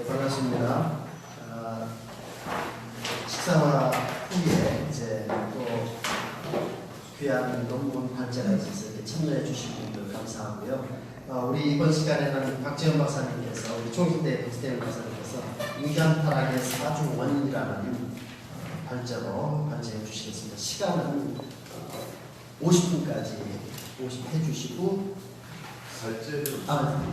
반갑습니다. 식사와 후에 이제 또 귀한 논문 발제가 있어서 참여해 주신 분들 감사하고요. 우리 이번 시간에는 박지현 박사님께서 우리 총신대 박지현 박사님께서 인간 타락의 4중 원인이라는 발제로 발제해 주시겠습니다. 시간은 50분까지 50 해주시고 발제를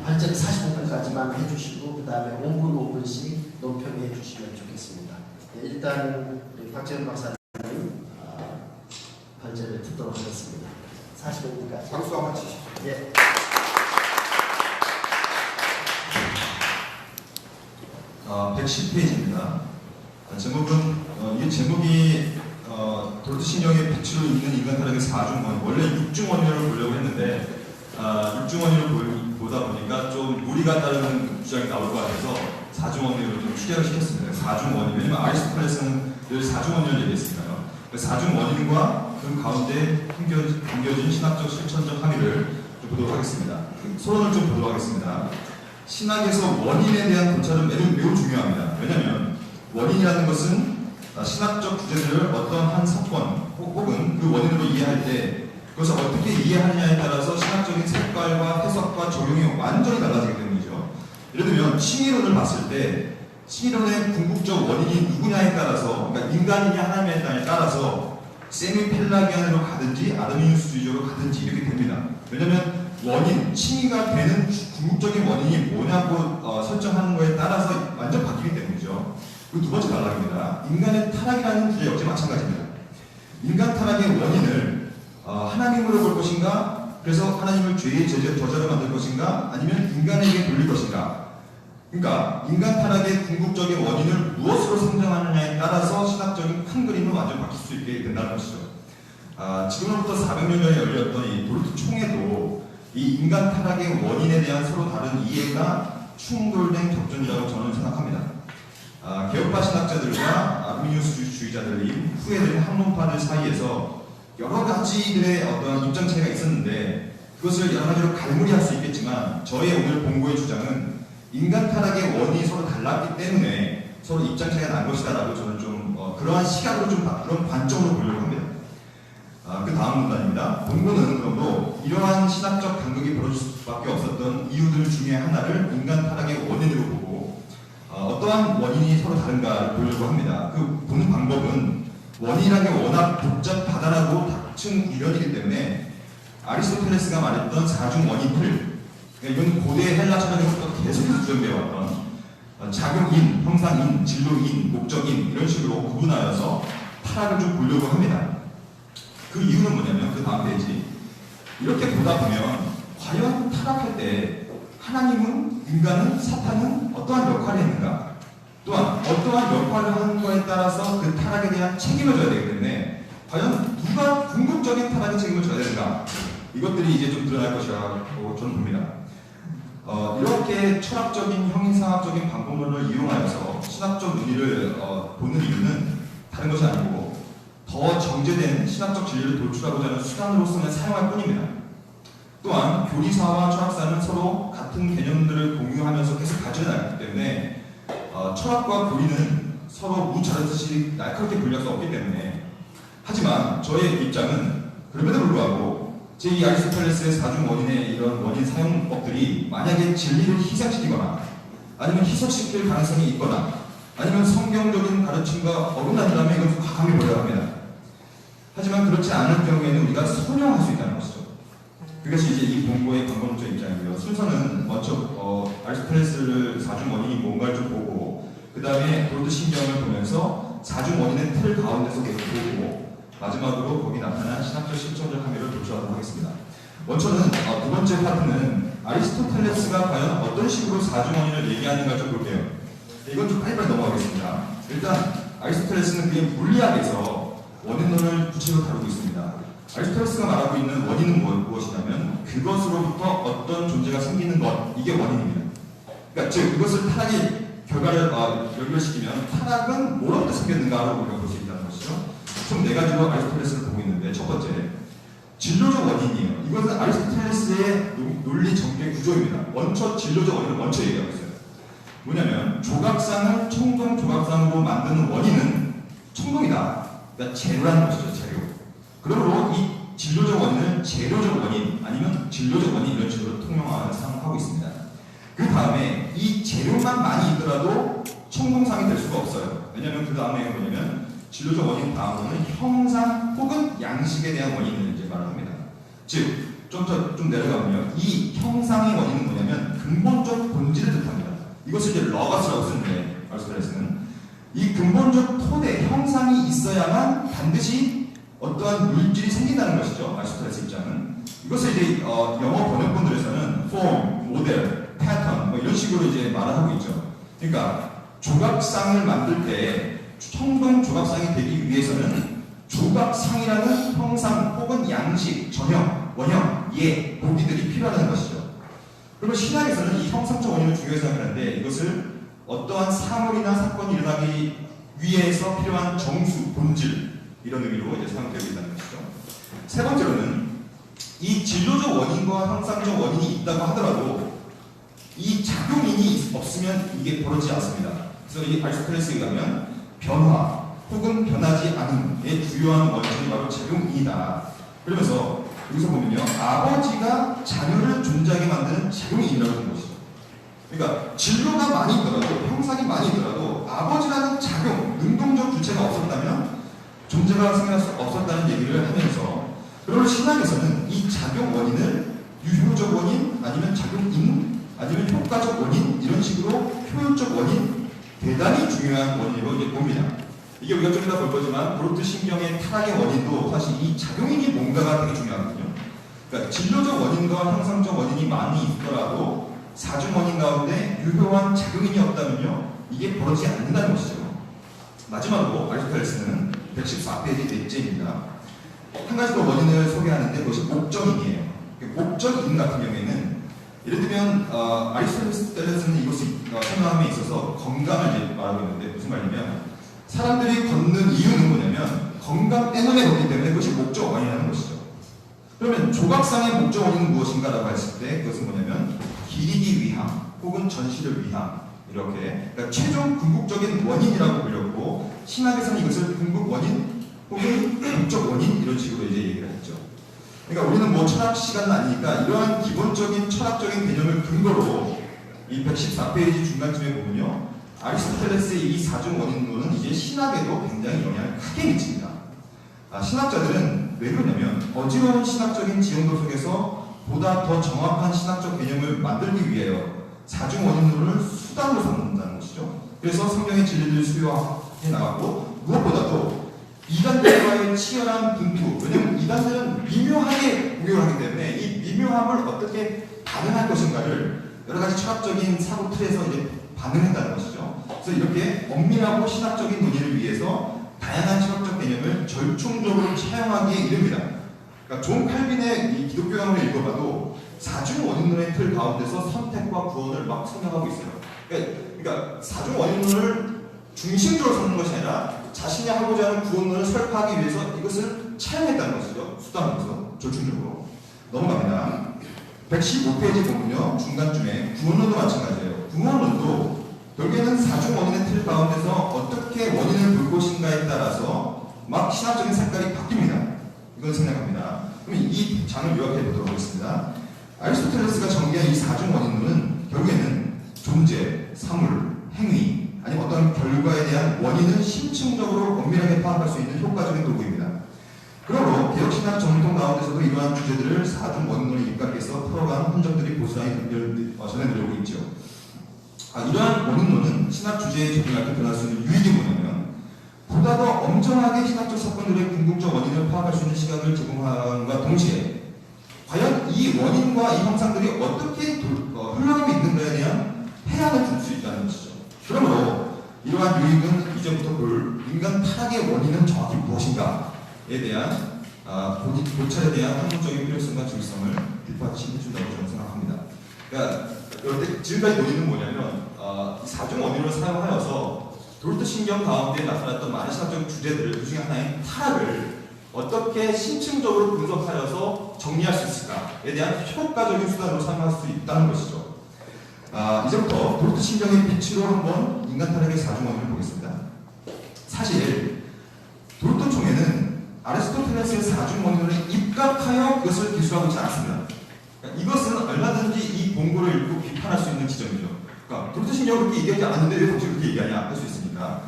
40분까지만 해주시고 그 다음에 5분 5분씩 논평해 주시면 좋겠습니다. 일단 우리 박지현 박사님 발제를 듣도록 하겠습니다. 45분까지. 박수 한번 치시죠. 예. 아, 110페이지입니다. 제목은 이 제목이 도르트 신경의 빛으로 있는 인간 타락의 4중 원인, 원래 6중 원인을 보려고 했는데 6중 원인을 보다 보니까 좀 무리가 따르는 주장이 나올 것 같아서 4중 원인으로 좀 추격을 시켰습니다. 4중 원인, 왜냐면 아리스토텔레스는 늘 4중 원인을 얘기했으니까요. 4중 원인과 그 가운데 숨겨진 신학적 실천적 함의를 좀 보도록 하겠습니다. 소론을 좀 보도록 하겠습니다. 신학에서 원인에 대한 고찰은 매우 중요합니다. 왜냐하면 원인이라는 것은 신학적 주제들을 어떤 한 사건 혹은 그 원인으로 이해할 때 그것을 어떻게 이해하느냐에 따라서 신학적인 색깔과 해석과 적용이 완전히 달라지기 때문이죠. 예를 들면 칭의론을 봤을 때 칭의론의 궁극적 원인이 누구냐에 따라서, 그러니까 인간이냐 하나님이냐에 따라서 세미펠라기안으로 가든지 아르미누스주의적으로 가든지 이렇게 됩니다. 왜냐하면 원인, 칭의가 되는 궁극적인 원인이 뭐냐고 설정하는 거에 따라서 완전 바뀌기 때문이죠. 그리고 두 번째 단락입니다. 인간의 타락이라는 주제 역시 마찬가지입니다. 인간 타락의 원인을 하나님으로 볼 것인가, 그래서 하나님을 죄의 저자로 만들 것인가, 아니면 인간에게 돌릴 것인가. 그러니까 인간 타락의 궁극적인 원인을 무엇으로 상정하느냐에 따라서 신학적인 큰 그림은 완전 바뀔 수 있게 된다는 것이죠. 지금으로부터 400년 전에 열렸던 이 도르트 총회도 이 인간 타락의 원인에 대한 서로 다른 이해가 충돌된 격전이라고 저는 생각합니다. 개혁파 신학자들과 아르미니우스주의자들이 후회된 학론파들 사이에서 여러 가지들의 어떤 입장 차이가 있었는데 그것을 여러 가지로 갈무리할 수 있겠지만 저의 오늘 본고의 주장은 인간 타락의 원인이 서로 달랐기 때문에 서로 입장 차이가 난 것이다라고 저는 좀 그러한 시각으로 좀 그런 관점으로 보려고 합니다. 그 다음 문단입니다. 본고는 그러므로 이러한 신학적 간극이 벌어질 수밖에 없었던 이유들 중에 하나를 인간 타락의 원인으로 보고 어떠한 원인이 서로 다른가를 보려고 합니다. 그 보는 방법은 원인이라는 게 워낙 복잡하다라고 닥친 구현이기 때문에 아리스토텔레스가 말했던 4중 원인 틀, 이건 고대 헬라 철학에서부터 계속해서 주장되어 왔던 작용인, 형상인, 진로인, 목적인 이런 식으로 구분하여서 타락을 좀 보려고 합니다. 그 이유는 뭐냐면 그 다음 페이지 이렇게 보다 보면 과연 타락할 때 하나님은, 인간은, 사탄은 어떠한 역할을 했는가, 또한 어떠한 역할을 하는 거에 따라서 그 타락에 대한 책임을 져야 되기 때문에 과연 누가 궁극적인 타락의 책임을 져야 되는가, 이것들이 이제 좀 드러날 것이라고 저는 봅니다. 이렇게 철학적인 형이상학적인 방법론을 이용하여서 신학적 논의를 보는 이유는 다른 것이 아니고 더 정제된 신학적 진리를 도출하고자 하는 수단으로서는 사용할 뿐입니다. 또한 교리사와 철학사는 서로 같은 개념들을 공유하면서 계속 발전해나가기 때문에 철학과 교리는 서로 무자르듯이 날카롭게 분리할 수 없기 때문에, 하지만 저의 입장은 그럼에도 불구하고 제2 아리스토텔레스의 4중 원인의 이런 원인 사용법들이 만약에 진리를 희생시키거나 아니면 희석시킬 가능성이 있거나 아니면 성경적인 가르침과 어긋난다면 이건 과감히 버려야 합니다. 하지만 그렇지 않을 경우에는 우리가 선용할 수 있다는 것이죠. 그것이 이제 이 본고의 관건적 입장이고요. 순서는 먼저 아리스토텔레스를 4중 원인이 뭔가를 좀 보고 그 다음에 도르트 신경을 보면서 4중 원인의 틀 가운데서 계속 보고 마지막으로 거기 나타난 신학적 실천적 함의를 도출하도록 하겠습니다. 먼저는 두 번째 파트는 아리스토텔레스가 과연 어떤 식으로 4중 원인을 얘기하는가 좀 볼게요. 이건 좀 빨리빨리 넘어가겠습니다. 일단 아리스토텔레스는 그의 물리학에서 원인론을 구체적으로 다루고 있습니다. 아리스토텔레스가 말하고 있는 원인은 무엇이냐면 그것으로부터 어떤 존재가 생기는 것, 이게 원인입니다. 그러니까 즉 그것을 타락의 결과를 연결시키면 타락은 뭐로부터 생겼는가로 우리가 볼 수 있다는 것이죠. 총 4가지로 아리스토텔레스를 보고 있는데, 첫 번째 진로적 원인이에요. 이것은 아리스토텔레스의 논리 전개 구조입니다. 먼저 진로적 원인을 먼저 얘기하고 있어요. 뭐냐면 조각상을 청동 조각상으로 만드는 원인은 청동이다. 그러니까 재료라는 것이죠. 재료. 그러므로 이 진료적 원인은 재료적 원인 아니면 진료적 원인 이런 식으로 통용하는 사용하고 있습니다. 그 다음에 이 재료만 많이 있더라도 청동상이 될 수가 없어요. 왜냐하면 그 다음에 뭐냐면 진료적 원인 다음으로는 형상 혹은 양식에 대한 원인을 이제 말합니다. 즉 좀 내려가면요. 이 형상의 원인은 뭐냐면 근본적 본질을 뜻합니다. 이것을 이제 러거스라고 쓰는데 아리스토텔레스는 이 근본적 토대 형상이 있어야만 반드시 어떠한 물질이 생긴다는 것이죠. 아리스토텔레스 입장은 이것을 이제 영어 번역본들에서는 form, 모델, 패턴 뭐 이런 식으로 이제 말을 하고 있죠. 그러니까 조각상을 만들 때 청동 조각상이 되기 위해서는 조각상이라는 형상 혹은 양식, 전형, 원형, 예, 보기들이 필요하다는 것이죠. 그리고 신학에서는 이 형상적 원인을 중요하게 생각하는데 이것을 어떠한 사물이나 사건이 일어나기 위해서 필요한 정수, 본질 이런 의미로 이제 사용되고 있다는 것이죠. 세 번째로는 이 진료적 원인과 형상적 원인이 있다고 하더라도 이 작용인이 없으면 이게 벌어지지 않습니다. 그래서 이 아리스토텔레스에 의하면 변화 혹은 변하지 않음의 주요한 원인이 바로 작용인이다. 그러면서 여기서 보면요, 아버지가 자녀를 존재하게 만드는 작용인이라고 하는 것이죠. 그러니까 진로가 많이 있더라도 형상이 많이 있더라도 아버지라는 작용, 능동적 주체가 없었다면 존재가 생겨날 수 없었다는 얘기를 하면서 그러면 신학에서는 이 작용 원인을 유효적 원인 아니면 작용인 아니면 효과적 원인 이런 식으로 효율적 원인 대단히 중요한 원인으로 이제 봅니다. 이게 우리가 좀 이따 볼 거지만 브로트 신경의 타락의 원인도 사실 이 작용인이 뭔가가 되게 중요하거든요. 그러니까 진료적 원인과 형상적 원인이 많이 있더라도 사중 원인 가운데 유효한 작용인이 없다면요 이게 벌어지지 않는다는 것이죠. 마지막으로 아리스토텔레스는 114페이지 넷째입니다. 한 가지 더 원인을 소개하는데 그것이 목적인이에요. 목적인 같은 경우에는 예를 들면 아리스토텔레스는 이것을 설명함에 있어서 건강을 이제 말하고 있는데 무슨 말이냐면 사람들이 걷는 이유는 뭐냐면 건강 때문에 걷기 때문에 그것이 목적 원인이라는 것이죠. 그러면 조각상의 목적 원인은 무엇인가라고 했을 때 그것은 뭐냐면 기리기 위함 혹은 전시를 위함 이렇게 그러니까 최종 궁극적인 원인이라고 불렸고 신학에서는 이것을 궁극 원인 혹은 목적 원인 이런 식으로 이제 얘기를 했죠. 그러니까 우리는 뭐 철학 시간은 아니니까 이러한 기본적인 철학적인 개념을 근거로 이 114페이지 중간쯤에 보면요. 아리스토텔레스의 이 사중 원인론은 이제 신학에도 굉장히 영향을 크게 미칩니다. 신학자들은 왜 그러냐면 어지러운 신학적인 지형도 속에서 보다 더 정확한 신학적 개념을 만들기 위하여 사중 원인론을 수단으로 삼는다는 것이죠. 그래서 성경의 진리를 수요해 나가고 무엇보다도 이단들과의 치열한 분투 왜냐하면 이단들은 미묘하게 공격을 하기 때문에 이 미묘함을 어떻게 반응할 것인가를 여러 가지 철학적인 사고 틀에서 이제 반응한다는 것이죠. 그래서 이렇게 엄밀하고 신학적인 논의를 위해서 다양한 철학적 개념을 절충적으로 차용하기에 이릅니다. 그러니까 존 칼빈의 이 기독교강을 읽어봐도 사중 원인론의 틀 가운데서 선택과 구원을 막 설명하고 있어요. 그러니까 사중 원인론을 중심적으로 삼는 것이 아니라 자신이 하고자 하는 구원론을 설파하기 위해서 이것을 차용했다는 것이죠. 수단으로서 절충적으로. 넘어갑니다. 115페이지 보면요. 중간쯤에 구원론도 마찬가지예요. 구원론도 결국에는 사중 원인의 틀 가운데서 어떻게 원인을 볼 것인가에 따라서 막 신학적인 색깔이 바뀝니다. 이건 생각합니다. 그럼 이 장을 요약해 보도록 하겠습니다. 아리스토텔레스가 전개한 이 사중 원인론은 결국에는 존재, 사물, 행위 아니면 어떤 결과에 대한 원인을 심층적으로 엄밀하게 파악할 수 있는 효과적인 도구입니다. 그러므로 개혁신학 정통 가운데서도 이러한 주제들을 사중 원론에 입각해서 풀어가는 흔적들이 고스란히 전해드리고 있죠. 이러한 원론은 신학 주제에 적용할 때 변할 수 있는 유익이 뭐냐면 보다 더 엄정하게 신학적 사건들의 궁극적 원인을 파악할 수 있는 시각을 제공함과 동시에 과연 이 원인과 이 형상들이 어떻게 흘러가고 있는가에 대한 해안을 줄 수 있다는 것이죠. 그러므로 이러한 유익은 이전부터 볼 인간 타락의 원인은 정확히 무엇인가에 대한 고찰에 대한 학문적인 필요성과 중요성을 뒷받침해준다고 저는 생각합니다. 그러니까 지금까지 논의는 뭐냐면 사중 원인을 사용하여서 도르트 신경 가운데 나타났던 많은 신학적 주제들을 그 중에 하나인 타락을 어떻게 심층적으로 분석하여서 정리할 수 있을까에 대한 효과적인 수단으로 사용할 수 있다는 것이죠. 이제부터 도르트 신경의 빛으로 한번 인간 타락의 사중원인을 보겠습니다. 사실 도르트 총회는 아리스토텔레스의 사중원인을 입각하여 그것을 기술하고 있지 않습니다. 그러니까 이것은 얼마든지 이 본고를 읽고 비판할 수 있는 지점이죠. 그러니까 도르트 신경은 그렇게 얘기하지 않는데 왜 혹시 그렇게 얘기하냐 할 수 있으니까.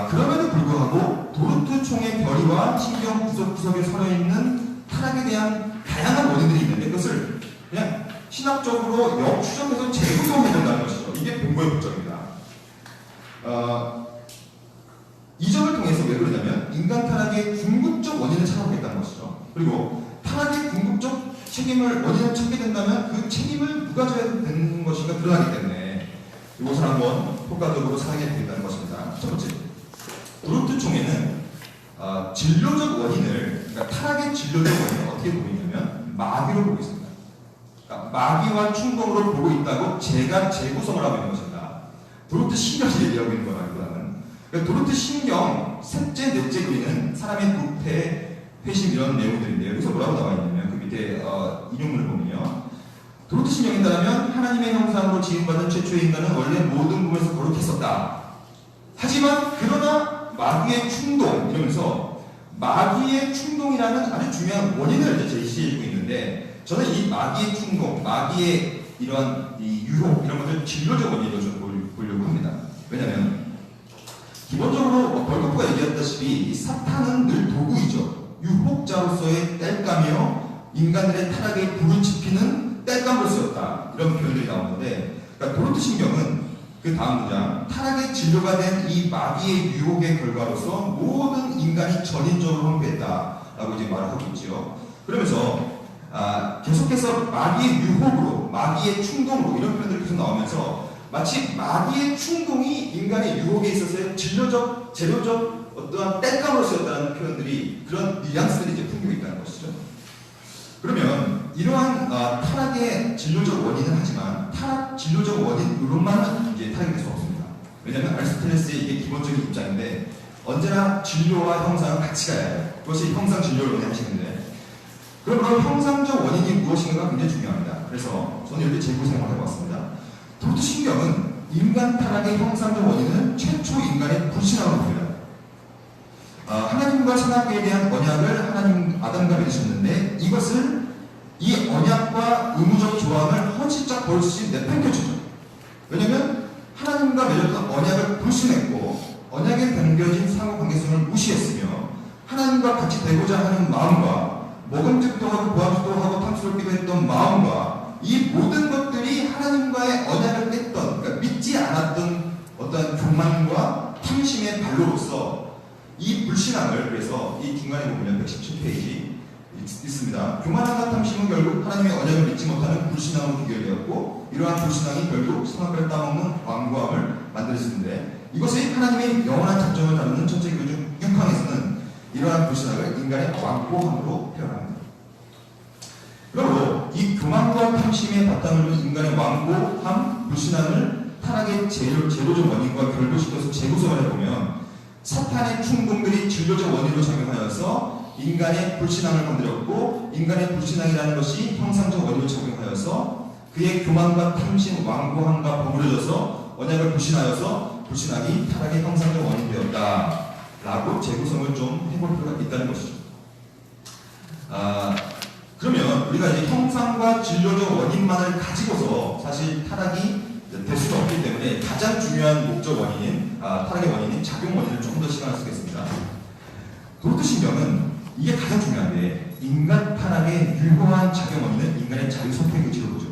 그럼에도 불구하고 도르트 총의 결의와 신경 구석구석에 서려있는 타락에 대한 다양한 원인들이 있는데 그것을 그냥 신학적으로 역추적해서 재구성해야 된다는 것이죠. 이게 본고의 목적입니다. 이 점을 통해서 왜 그러냐면 인간 타락의 궁극적 원인을 찾아보겠다는 것이죠. 그리고 타락의 궁극적 원인을 찾게 된다면 그 책임을 누가 져야 되는 것인가 드러나기 때문에 이것을 한번 효과적으로 사용해 보겠다는 것입니다. 첫 번째, 도르트 총회는 진료적 원인을, 그러니까 타락의 진료적 원인을 어떻게 보고 있냐면 마귀로 보고 있습니다. 그러니까 마귀와 충동으로 보고 있다고 제가 재구성을 하고 있는 것입니다. 도르트 신경을 얘기하고 있는 거라기보다는. 그러니까 도르트 신경 셋째, 넷째 그리는 사람의 부패, 회심 이런 내용들인데요. 여기서 뭐라고 나와 있냐면 그 밑에 인용문을 보면요. 도르트 신경에 따르면 하나님의 형상으로 지음받은 최초의 인간은 원래 모든 부분에서 거룩했었다. 하지만 그러나 마귀의 충동 이러면서 마귀의 충동이라는 아주 중요한 원인을 이제 제시해주고 있는데 저는 이 마귀의 충동, 마귀의 이러한 이 유혹 이런 것들 진로적 원인으로 좀 보려고 합니다. 왜냐하면 기본적으로 벌거프가 얘기했다시피 사탄은 늘 도구이죠. 유혹자로서의 땔감이요 인간들의 타락에 불을 지피는 땔감으로 쓰였다 이런 표현들이 나오는데 그러니까 도르트 신경은 그 다음 문장 타락의 진료가 된 이 마귀의 유혹의 결과로서 모든 인간이 전인적으로 황폐했다라고 이제 말을 하고 있죠. 그러면서 계속해서 마귀의 유혹으로 마귀의 충동으로 이런 표현들이 계속 나오면서 마치 마귀의 충동이 인간의 유혹에 있어서의 진료적, 재료적 어떠한 땔감으로 쓰였다는 표현들이 그런 뉘앙스들이 이제 풍기고 있다는 것이죠. 그러면 이러한 타락의 진료적 원인은 하지만 타락 진료적 원인으로만 이제 타락이 될 수 없습니다. 왜냐하면 아리스토텔레스의 이게 기본적인 입장인데 언제나 진료와 형상은 같이 가야 해요. 그것이 형상 진료론을 하시는데 그럼 형상적 원인이 무엇인가가 굉장히 중요합니다. 그래서 저는 이렇게 재구성을 해봤습니다. 도르트 신경은 인간 타락의 형상적 원인은 최초 인간의 불신함으로 봅니다. 하나님과 선악과에 대한 언약을 하나님 아담과 맺으셨는데 이것을 이 언약과 의무적 조항을 헌신적 벌수시 내팽겨주죠. 왜냐하면 하나님과 맺었던 언약을 불신했고 언약에 담겨진 상호 관계성을 무시했으며 하나님과 같이 되고자 하는 마음과 먹음직도 하고 보암직도 하고 탐스럽기도 했던 마음과 이 모든 것들이 하나님과의 언약을 깼던 그러니까 믿지 않았던 어떤 교만과 탐심의 발로로서 이 불신함을 그래서 이 중간에 보면 117페이지 있습니다. 교만함과 탐심은 결국 하나님의 언약을 믿지 못하는 불신함으로 귀결되었고 이러한 불신함이 결국 선악과를 따먹는 완고함을 만들었는데 이것이 하나님의 영원한 작정을 다루는 천체교주 6항에서는 이러한 불신함을 인간의 완고함으로 표현합니다. 그러므로 이 교만과 탐심의 바탕을 둔 인간의 완고함, 불신함을 타락의 제로적 원인과 결부시켜서 재구성을 해보면 사탄의 충동들이 진료적 원인으로 작용하여서 인간의 불신앙을 건드렸고 인간의 불신앙이라는 것이 형상적 원인으로 작용하여서 그의 교만과 탐심, 완고함과 버무려져서 언약을 불신하여서 불신앙이 타락의 형상적 원인이 되었다라고 재구성을 좀 해볼 필요가 있다는 것이죠. 그러면 우리가 이제 형상과 진료적 원인만을 가지고서 사실 타락이 될 수가 없기 때문에 가장 중요한 목적 원인인 타락의 원인인 작용 원인을 조금 더 시간을 쓰겠습니다. 도르트 신경은 이게 가장 중요한데 인간 타락의 유효한 작용 원인은 인간의 자유 선택 의지로 보죠.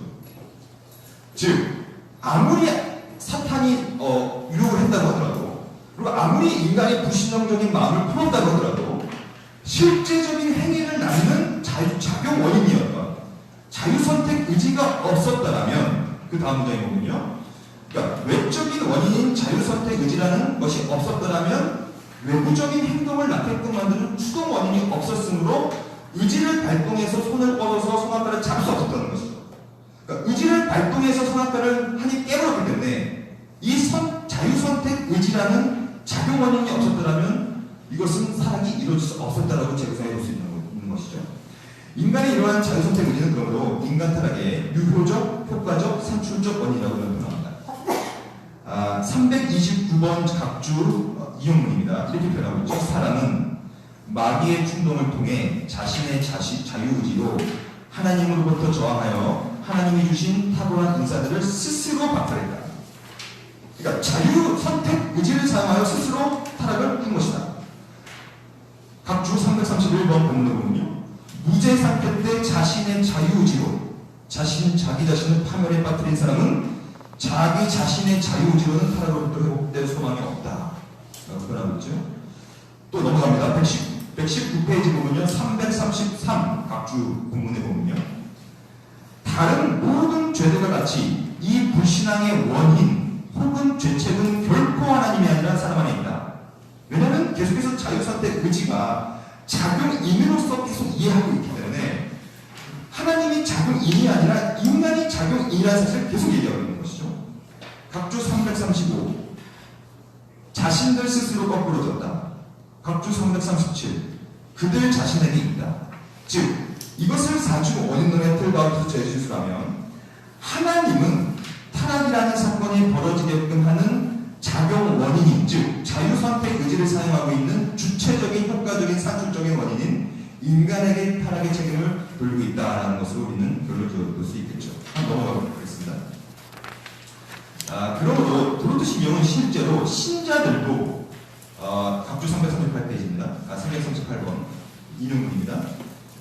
즉 아무리 사탄이 유혹을 했다고 하더라도 그리고 아무리 인간이 불신앙적인 마음을 품었다고 하더라도 실제적인 행위를 낳는 작용 원인이었던 자유 선택 의지가 없었다면 그 다음 문장에 보면요. 그러니까 외적인 원인인 자유선택 의지라는 것이 없었더라면 외부적인 행동을 낳게끔 만드는 추동 원인이 없었으므로 의지를 발동해서 손을 뻗어서 선악과를 잡을 수 없었다는 것이죠. 그러니까 의지를 발동해서 선악과를 한입 깨버렸기 때문에 이 자유선택 의지라는 작용 원인이 없었더라면 이것은 타락이 이루어질 수 없었다라고 재구성해 볼 수 있는 것이죠. 인간의 이러한 자유선택 의지는 그러므로 인간 타락의 유효적, 효과적, 산출적 원인이라고 표현합니다. 329번 각주 이용문입니다. 이렇게 표현하고 있죠. 사람은 마귀의 충동을 통해 자신의 자유의지로 하나님으로부터 저항하여 하나님이 주신 탁월한 인사들을 스스로 박탈했다. 그러니까 자유 선택 의지를 사용하여 스스로 타락을 한 것이다. 각주 331번 본문을 보면요, 무죄 상태 때 자신의 자유의지로 자기 자신을 파멸에 빠뜨린 사람은 자기 자신의 자유의지로는 타락으로부터 회복될 소망이 없다. 표현하고 있죠. 또 넘어갑니다. 119페이지 보면요, 333 각주 본문에 보면요, 다른 모든 죄들과 같이 이 불신앙의 원인 혹은 죄책은 결코 하나님이 아니라 사람 안에 있다. 왜냐하면 계속해서 자유선택 의지가 작용인으로서 계속 이해하고 있기 때문에 하나님이 작용인이 아니라 인간이 작용인이라는 사실을 계속 얘기하고 있는 것이죠. 각주 335 자신들 스스로 거꾸로졌다. 각주 337 그들 자신에게 있다. 즉 이것을 사주 원인론의 틀 가운데서 재주수라면 하나님은 타락이라는 사건이 벌어지게끔 하는 작용 원인인, 즉 자유선택 의지를 사용하고 있는 주체적인 효과적인 산출적인 원인인 인간에게 타락의 책임을 돌리고 있다는 것으로 우리는 결론을 지어볼 수 있겠죠. 한번 넘어가 보겠습니다. 그러므로 도로트 신경은 실제로 신자들도 각주 338페이지입니다. 338번 인용문입니다.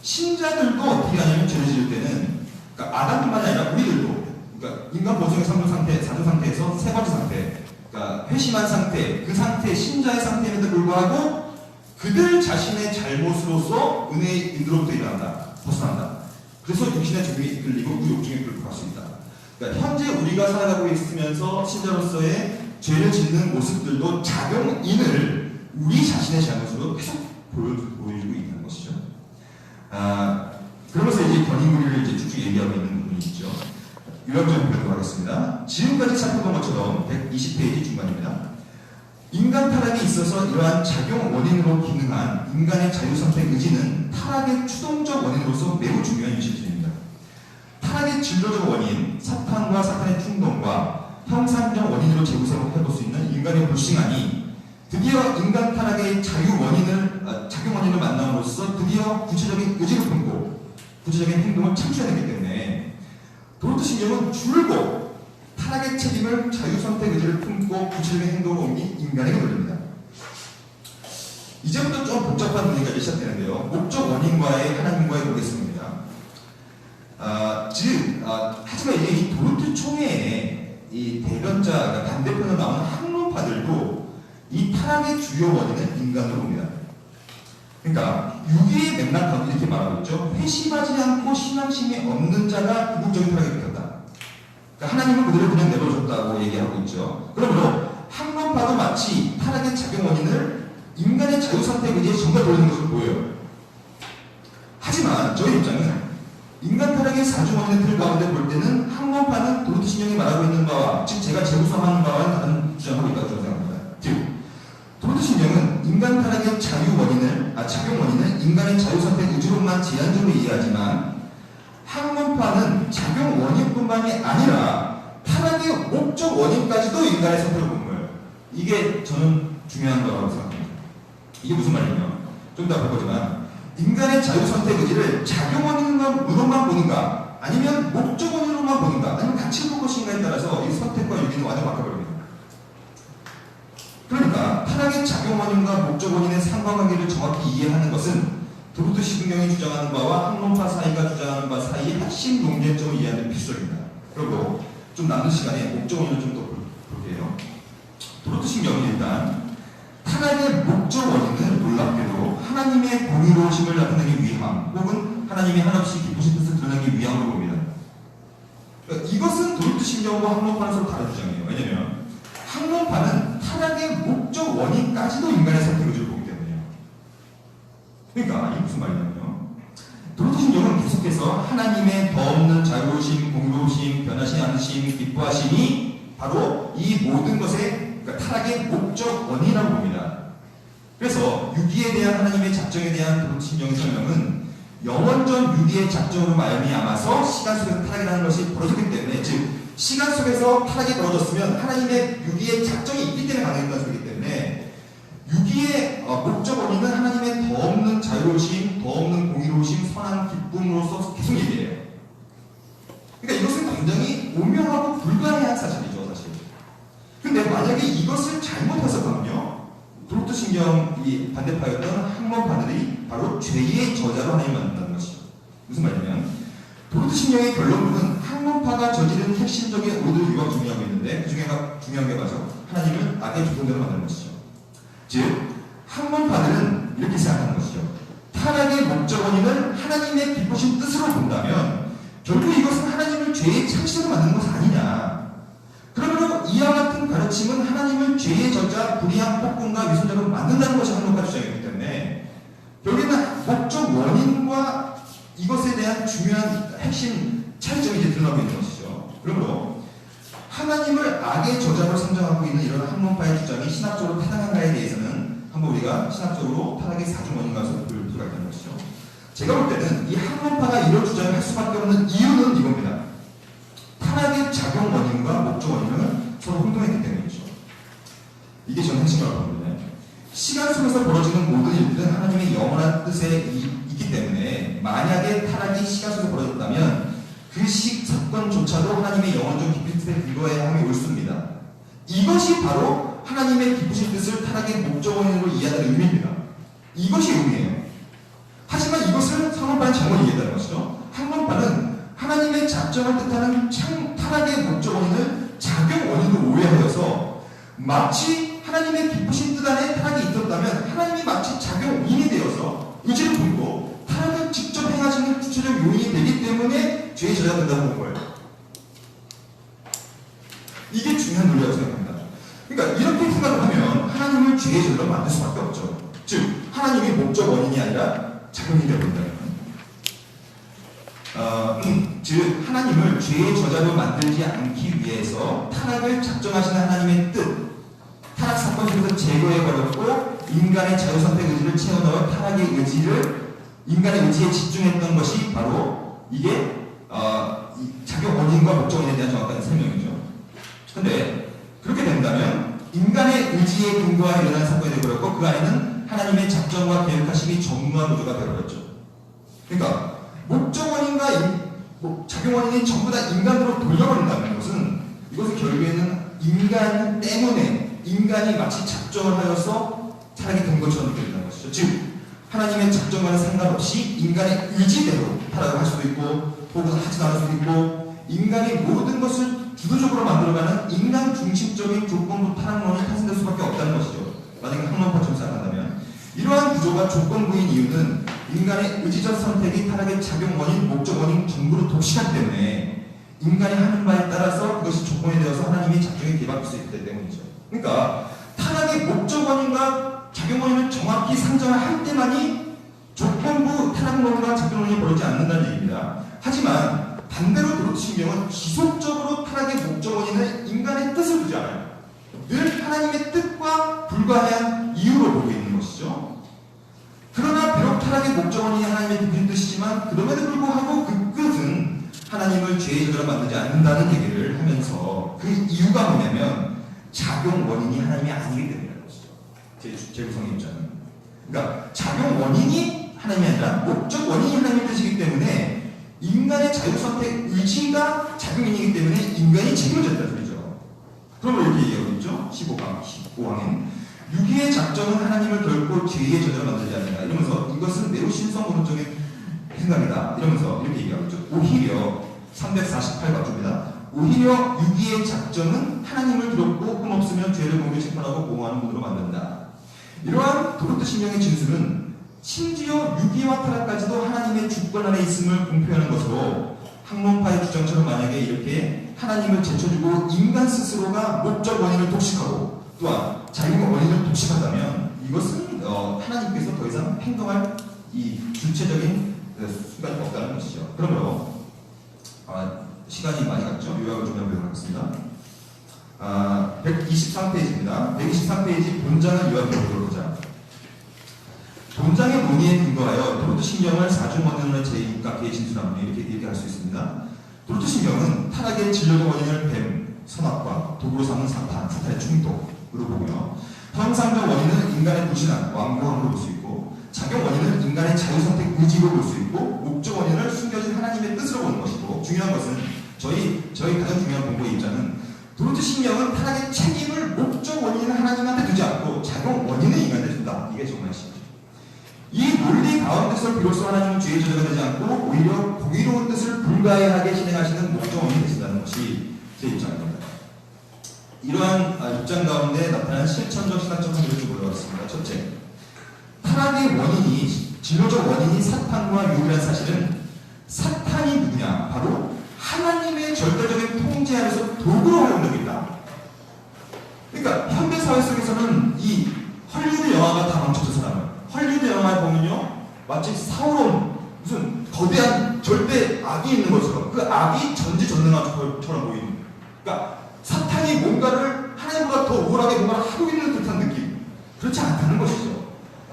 신자들도 어떻게 하냐면 죄를 지을 때는, 그러니까 아담뿐만 아니라 우리들도, 그러니까 인간 본성의 3종 상태, 4종 상태에서 세 번째 상태, 그러니까 회심한 상태, 그 상태, 신자의 상태임에도 불구하고 그들 자신의 잘못으로서 은혜의 인도로부터 일어난다, 벗어난다. 그래서 육신의 종이 이끌리고 그 욕중에 끌고 수 있다. 그러니까 현재 우리가 살아가고 있으면서 신자로서의 죄를 짓는 모습들도 작용인을 우리 자신의 잘못으로 계속 보여주고 있는 것이죠. 그러면서 이제 견인구리를 이제 쭉쭉 얘기하고 있는 부분이 있죠. 요약좀 보도록 하겠습니다. 지금까지 살펴본 것처럼 120페이지 중간입니다. 인간 타락에 있어서 이러한 작용 원인으로 기능한 인간의 자유선택 의지는 타락의 추동적 원인으로서 매우 중요한 유실질입니다. 타락의 진로적 원인, 사탄과 사탄의 충동과 형상적 원인으로 재구성해볼 수 있는 인간의 불신앙이 드디어 인간 타락의 작용 원인을 만남으로써 드디어 구체적인 의지를 품고 구체적인 행동을 창출해야 되기 때문에 도로트 신경은 줄곧 타락의 책임을 자유선택 의지를 품고 구체적인 행동을 옮긴 인간에게 돌립니다. 이제부터 좀 복잡한 분위기가 시작되는데요. 목적 원인과의 하나님과의 모겠습니다. 하지만 이제 이 도로트 총회의 이 대변자, 그러니까 반대편으로 나오는 학론파들도 이 타락의 주요 원인은 인간으로 봅니다. 그러니까 유기의 맥락 가운데 이렇게 말하고 있죠. 회심하지 않고 신앙심이 없는 자가 궁극적인 타락에 이르렀다. 그러니까 하나님은 그들을 그냥 내버려줬다고 얘기하고 있죠. 그러므로 학론파도 마치 타락의 작용 원인을 인간의 자유선택 의지에 전가 돌리는 것으로 보여요. 하지만 저희 입장은 인간 타락의 사주원인의 틀 가운데 볼 때는 학론파는 도로트 신경이 말하고 있는 바와, 즉 제가 재구성하는 바와는 다른 주장하고 있다고 저는 생각합니다. 즉 도로트 신경은 인간 타락의 작용 원인을 인간의 자유선택 의지로만 제한적으로 이해하지만 학문파는 작용 원인뿐만이 아니라 타락의 목적 원인까지도 인간의 선택을 보는 거예요. 이게 저는 중요한 거라고 생각합니다. 이게 무슨 말이냐면 좀 이따 볼 거지만 인간의 자유선택 의지를 작용 원인으로만 보는가, 아니면 목적 원인으로만 보는가, 아니면 같이 볼 것인가에 따라서 이 선택과 유기는 완전 바꿔버립니다. 그러니까 타락의 작용 원인과 목적 원인의 상관관계를 정확히 이해하는 것은 도로트 신경이 주장하는 바와 학론파 사이가 주장하는 바 사이의 핵심 논쟁점을 이해하는 데 필수적입니다. 그리고 좀 남는 시간에 목적 원인을 좀 더 볼게요. 도로트 신경은 일단 타락의 목적 원인은 놀랍게도 하나님의 공의로우심을 나타내기 위함, 혹은 하나님이 한없이 기쁘신 뜻을 드러내기 위함으로 봅니다. 그러니까 이것은 도로트 신경과 학론파는 서로 다른 주장이에요. 왜냐하면 학론파는 타락의 목적 원인까지도 인간의 선택 의지를 보기 때문이에요. 그러니까 이게 무슨 말이냐면요, 도로트 신경은 계속해서 하나님의 더 없는 자유로우심, 공의로우심, 변하지 않으심, 기뻐하심이 바로 이 모든 것의, 그러니까 타락의 목적 원인이라고 봅니다. 그래서 유기에 대한 하나님의 작정에 대한 도로트 신경의 설명은 영원전 유기의 작정으로 말미암아서 시간 속에서 타락이라는 것이 벌어졌기 때문에, 즉 시간 속에서 타락이 벌어졌으면 하나님의 유기의 작정이 있기 때문에 가능했다는 소리이기 때문에 유기의 목적 원인은 하나님의 더 없는 자유로우심, 더 없는 공의로우심, 선한 기쁨으로서 계속 얘기해요. 그러니까 이것은 굉장히 오묘하고 불가능한 사실이죠, 사실. 근데 만약에 이것을 잘못해서거든요, 브루트 신경이 반대파였던 학문파들이 바로 죄의 저자로 하나님을 만든다는 것이죠. 무슨 말이냐면, 브루트 신경의 결론부는 학문파가 저지른 핵심적인 오드 유학 중요하고 있는데, 그 중에 중요한 게 바로 하나님을 악의 조건대로 만드는 것이죠. 즉, 학문파들은 이렇게 생각하는 것이죠. 타락의 목적 원인을 하나님의 기쁘신 뜻으로 본다면 결국 이것은 하나님을 죄의 창시자로 만드는 것 아니냐. 그러므로 이와 같은 가르침은 하나님을 죄의 저자, 불의한 폭군과 위선자로 만든다는 것이 학문파 주장이기 때문에 결국에는 목적 원인과 이것에 대한 중요한 핵심 차이점이 이제 드러나고 있는 것이죠. 그러므로 하나님을 악의 저자로 선정하고 있는 이런 학문파의 주장이 신학적으로 타당한가에 대해서는 한번 우리가 신학적으로 타락의 사중 원인과 볼 필요가 있다는 것이죠. 제가 볼 때는 이 학문파가 이런 주장을 할 수밖에 없는 이유는 이겁니다. 타락의 작용 원인과 목적 원인은 서로 혼동했기 때문이죠. 이게 저는 핵심이라고 봅니다. 시간 속에서 벌어지는 모든 일들은 하나님의 영원한 뜻에 있기 때문에 만약에 타락이 시간 속에서 벌어졌다면 그 사건조차도 하나님의 영원적 깊은 뜻에 근거해야 함이 옳습니다. 이것이 바로 하나님의 기쁘신 뜻을 타락의 목적 원인으로 이해하는 의미입니다. 이것이 의미예요. 하지만 이것을 학문파는 잘못 이해했다는 것이죠. 학문파는 하나님의 작정을 뜻하는 타락의 목적 원인을 작용 원인으로 오해하여서 마치 하나님의 기쁘신 뜻 안에 타락이 있었다면 하나님이 마치 작용인이 되어서 의지를 품고 타락을 직접 행하시는 주체적 요인이 되기 때문에 죄의 저자가 된다고 본 거예요. 이게 중요한 논리라고 생각합니다. 그러니까 이렇게 생각을 하면 하나님을 죄의 저자로 만들 수밖에 없죠. 즉 하나님이 목적 원인이 아니라 작용이 되어버린다는 즉 하나님을 죄의 저자로 만들지 않기 위해서 타락을 작정하시는 하나님의 뜻, 타락 사건 속에서 제거해버렸고 인간의 자유선택 의지를 채워넣어 타락의 의지를 인간의 의지에 집중했던 것이 바로 이게 작용 원인과 목적 원인에 대한 정확한 설명이죠. 근데 그렇게 된다면 인간의 의지에 근거하여 일어난 사건이 되어버렸고 그 안에는 하나님의 작정과 계획하심이 전무한 구조가 되어버렸죠. 그러니까 목적 원인과 작용 원인이 전부 다 인간으로 돌려버린다는 것은 이것은 결국에는 인간 때문에 인간이 마치 작정을 하여서 타락이 된 것처럼 느껴진다는 것이죠. 즉 하나님의 작정과는 상관없이 인간의 의지대로 타락을 할 수도 있고 혹은 하지 않을 수도 있고 인간이 모든 것을 주도적으로 만들어가는 인간 중심적인 조건부 타락론이 탄생될 수밖에 없다는 것이죠. 만약에 학문파처럼 생각한다면 이러한 구조가 조건부인 이유는 인간의 의지적 선택이 타락의 작용 원인, 목적 원인 전부를 독식하기 때문에 인간이 하는 바에 따라서 그것이 조건이 되어서 하나님의 작정에 개입할 수 있기 때문이죠. 그러니까 타락의 목적 원인과 작용 원인을 정확히 상정할 때만이 조건부 타락론과 작용론이 벌어지지 않는다는 얘기입니다. 하지만 반대로 브루트 신경은 지속적으로 타락의 목적 원인을 인간의 뜻을 두지 않아요. 늘 하나님의 뜻과 불가한 이유로 보고 있는 것이죠. 그러나 비록 타락의 목적 원인이 하나님의 깊은 뜻이지만 그럼에도 불구하고 그 끝은 하나님을 죄의 저자로 만들지 않는다는 얘기를 하면서 그 이유가 뭐냐면 작용 원인이 하나님이 아니기 때문이라는 것이죠. 제 구성의 입장은. 그러니까 작용 원인이 하나님이 아니라 목적 원인이 하나님의 뜻이기 때문에 인간의 자유선택 의지가 작용인이기 때문에 인간이 책임을 졌다는 소리죠. 그럼 이렇게 얘기하고 있죠. 15강엔 유기의 작정은 하나님을 결코 죄의 저자로 만들지 않는다. 이러면서 이것은 매우 신성모론적인 생각이다. 이러면서 이렇게 얘기하고 있죠. 오히려 348과조입니다. 오히려 유기의 작정은 하나님을 두렵고 흠없으면 죄를 공개 심판하고 보호하는 분으로 만든다. 이러한 브루트 신경의 진술은 심지어 유기와 타락까지도 하나님의 주권 아래 있음을 공표하는 것으로 학문파의 주장처럼 만약에 이렇게 하나님을 제쳐주고 인간 스스로가 목적 원인을 독식하고 또한 자기의 원인을 독식한다면 이것은 하나님께서 더 이상 행동할 이 주체적인 순간이 없다는 것이죠. 그러므로 시간이 많이 갔죠. 요약을 좀 해보도록 하겠습니다. 123페이지입니다. 123페이지 본장을 요약해보도록 하자. 본장의 논의에 근거하여 브루트 신경을 사중원론의 제6각계에 진술하면 이렇게 할 수 있습니다. 도르트신경은 타락의 진료적 원인을 뱀, 선악과 도구로 삼은 사탄의 충동으로 보고요. 형상적 원인은 인간의 불신앙, 완고함으로 볼 수 있고, 작용 원인은 인간의 자유선택 의지로 볼 수 있고, 목적 원인을 숨겨진 하나님의 뜻으로 보는 것이고, 중요한 것은 저희 가장 중요한 공부의 입장은 도르트신경은 타락의 책임을 목적 원인인 하나님한테 두지 않고 작용 원인은 인간한테 준다. 이게 정말 심하죠. 이 논리 가운데서 비로소 하나님은 죄의 저자가 되지 않고 오히려 공의로운 뜻을 불가해하게 진행하시는 목적 원인이 되신다는 것이 제 입장입니다. 이러한 입장 가운데 나타난 실천적 신학적 한계를 좀 올라왔습니다. 첫째, 타락의 원인이 진로적 원인이 사탄과 유일한 사실은 사탄이 누구냐? 바로 하나님의 절대적인 통제 아래서 도구로 활용되고 있다. 그러니까 현대 사회 속에서는 이 헐리우드 영화가 다 망쳤죠. 사람은 헐리우드 영화에 보면요, 마치 사우론 무슨 거대한 절대 악이 있는 것처럼 그 악이 전지전능한처럼 보이는. 그러니까 사탄이 뭔가를 하나님보다 더 우월하게 뭔가를 하고 있는 듯한 느낌. 그렇지 않다는 것이죠.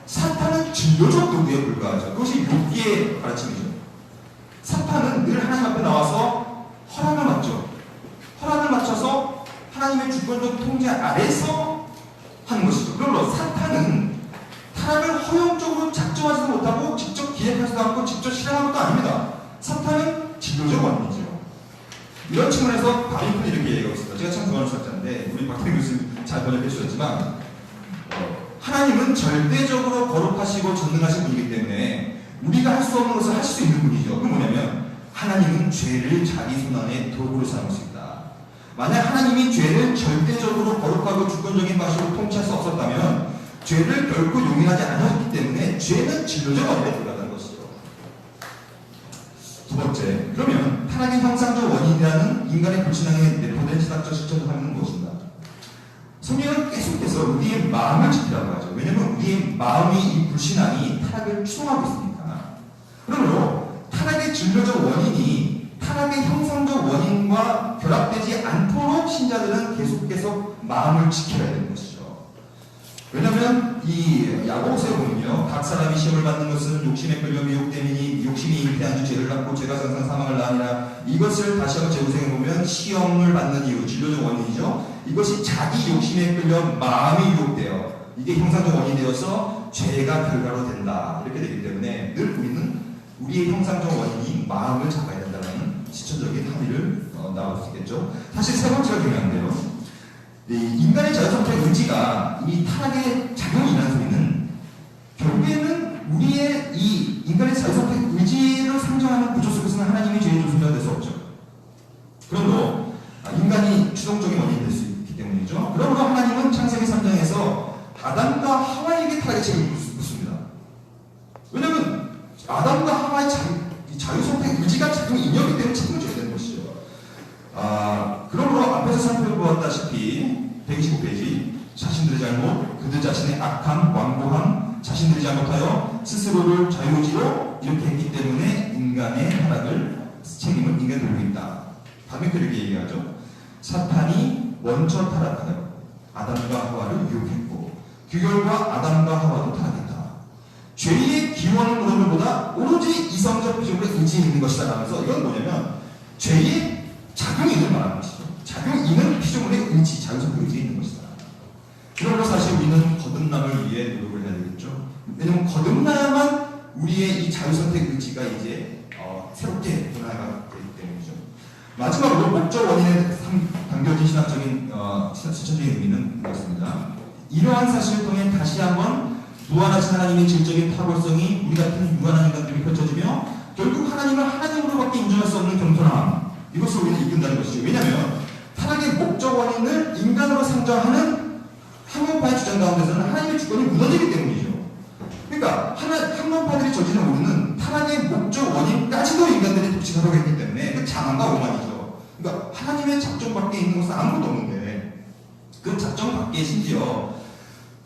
사탄은 진료적 도구에 불과하죠. 그것이 욥기의 가르침이죠. 사탄은 늘 하나님 앞에 나와서 허락을 맞죠. 허락을 맞춰서 하나님의 주권적 통제 아래서 하는 것이죠. 그러므로 사탄은 타락을 허용적으로 작정하지도 못하고 직접 기획하지도 않고 직접 실행한 것도 아닙니다. 사탄은 진료적 원인이죠. 이런 측면에서 바리콘이 이렇게 얘기하고 있습니다. 제가 참 좋아하는 수학자인데 우리 박태민 교수님 잘 번역해 주셨지만 하나님은 절대적으로 거룩하시고 전능하신 분이기 때문에 우리가 할 수 없는 것을 하실 수 있는 분이죠. 그건 뭐냐면 하나님은 죄를 자기 손안에 도구로 삼을 수 있다. 만약 하나님이 죄를 절대적으로 거룩하고 주권적인 방식으로 통치할 수 없었다면 죄를 결코 용인하지 않았기 때문에 죄는 진료적 원인에 불과하다는 것이죠. 두 번째, 그러면 타락의 형상적 원인이라는 인간의 불신앙에 내포된 신학적 실천을 하는 무엇인가? 성경은 계속해서 우리의 마음을 지키라고 하죠. 왜냐하면 우리의 마음이 이 불신앙이 타락을 추동하고 있으니까. 그러므로 타락의 진료적 원인이 타락의 형상적 원인과 결합되지 않도록 신자들은 계속해서 마음을 지켜야 되는 것이죠. 왜냐하면 이 야고보서에 보면요, 각 사람이 시험을 받는 것은 욕심에 끌려 미혹됨이니 욕심이 잉태한 주 죄를 낳고 죄가 항상 사망을 낳으니라. 이것을 다시 한번 재구성해 보면 시험을 받는 이유, 진료적 원인이죠. 이것이 자기 욕심에 끌려 마음이 유혹되어 이게 형상적 원인이 되어서 죄가 결과로 된다. 이렇게 되기 때문에 늘 우리는 우리의 형상적 원인이 마음을 잡아야 된다는 시천적인 합의를 나올 수 있겠죠. 사실 세 번째가 중요한데요. 인간의 자유선택 의지가 이 타락의 작용이 일어나는 소리는 결국에는 우리의 이 인간의 자유선택 의지를 상정하는 구조 속에서는 하나님이 죄의 조수자가 될 수 없죠. 그러므로 인간이 주동적인 원인이 될 수 있기 때문이죠. 그러므로 하나님은 창세기 3장에서 아담과 하와에게 타락의 책임을 묻습니다. 왜냐하면 아담과 하와의 자유선택 의지가 작용이 인연이기 때문에 책임을 져야 되는 것이죠. 그러므로 앞에서 살펴보았다시피 125페이지 자신들의 잘못, 그들 자신의 악함, 완고함, 자신들이 잘못하여 스스로를 자유의지로 이렇게 했기 때문에 인간의 타락을 책임을 인간이 들고 있다. 다음에 그렇게 얘기하죠. 사탄이 먼저 타락하여 아담과 하와를 유혹했고 그 결과 아담과 하와도 타락했다. 죄의 기원은 그런 것보다 오로지 이성적 비전으로 의지에 있는 것이다 라면서 이건 뭐냐면 죄의 작용인을 말하는 것이죠. 작용인은 피조물의 의지, 자유선택 의지에 있는 것이다. 그러므로 사실 우리는 거듭남을 위해 노력을 해야 되겠죠. 왜냐하면 거듭나야만 우리의 이 자유선택 의지가 이제 새롭게 변화가 되기 때문이죠. 마지막으로 목적 원인에 담겨진 신학적인 실천적인 의미는 이렇습니다. 이러한 사실을 통해 다시 한번 무한하신 하나님의 질적인 탁월성이 우리 같은 유한한 인간들이 펼쳐지며 결국 하나님을 하나님으로밖에 인정할 수 없는 겸손함, 이것을 우리는 이끈다는 것이죠. 왜냐하면 타락의 목적 원인을 인간으로 상정하는 학문파의 주장 가운데서는 하나님의 주권이 무너지기 때문이죠. 그러니까 학문파들이 저지른 오류는 타락의 목적 원인까지도 인간들이 독식하려고 했기 때문에 그 자만과 오만이죠. 그러니까 하나님의 작정 밖에 있는 것은 아무것도 없는데 그 작정 밖에 심지어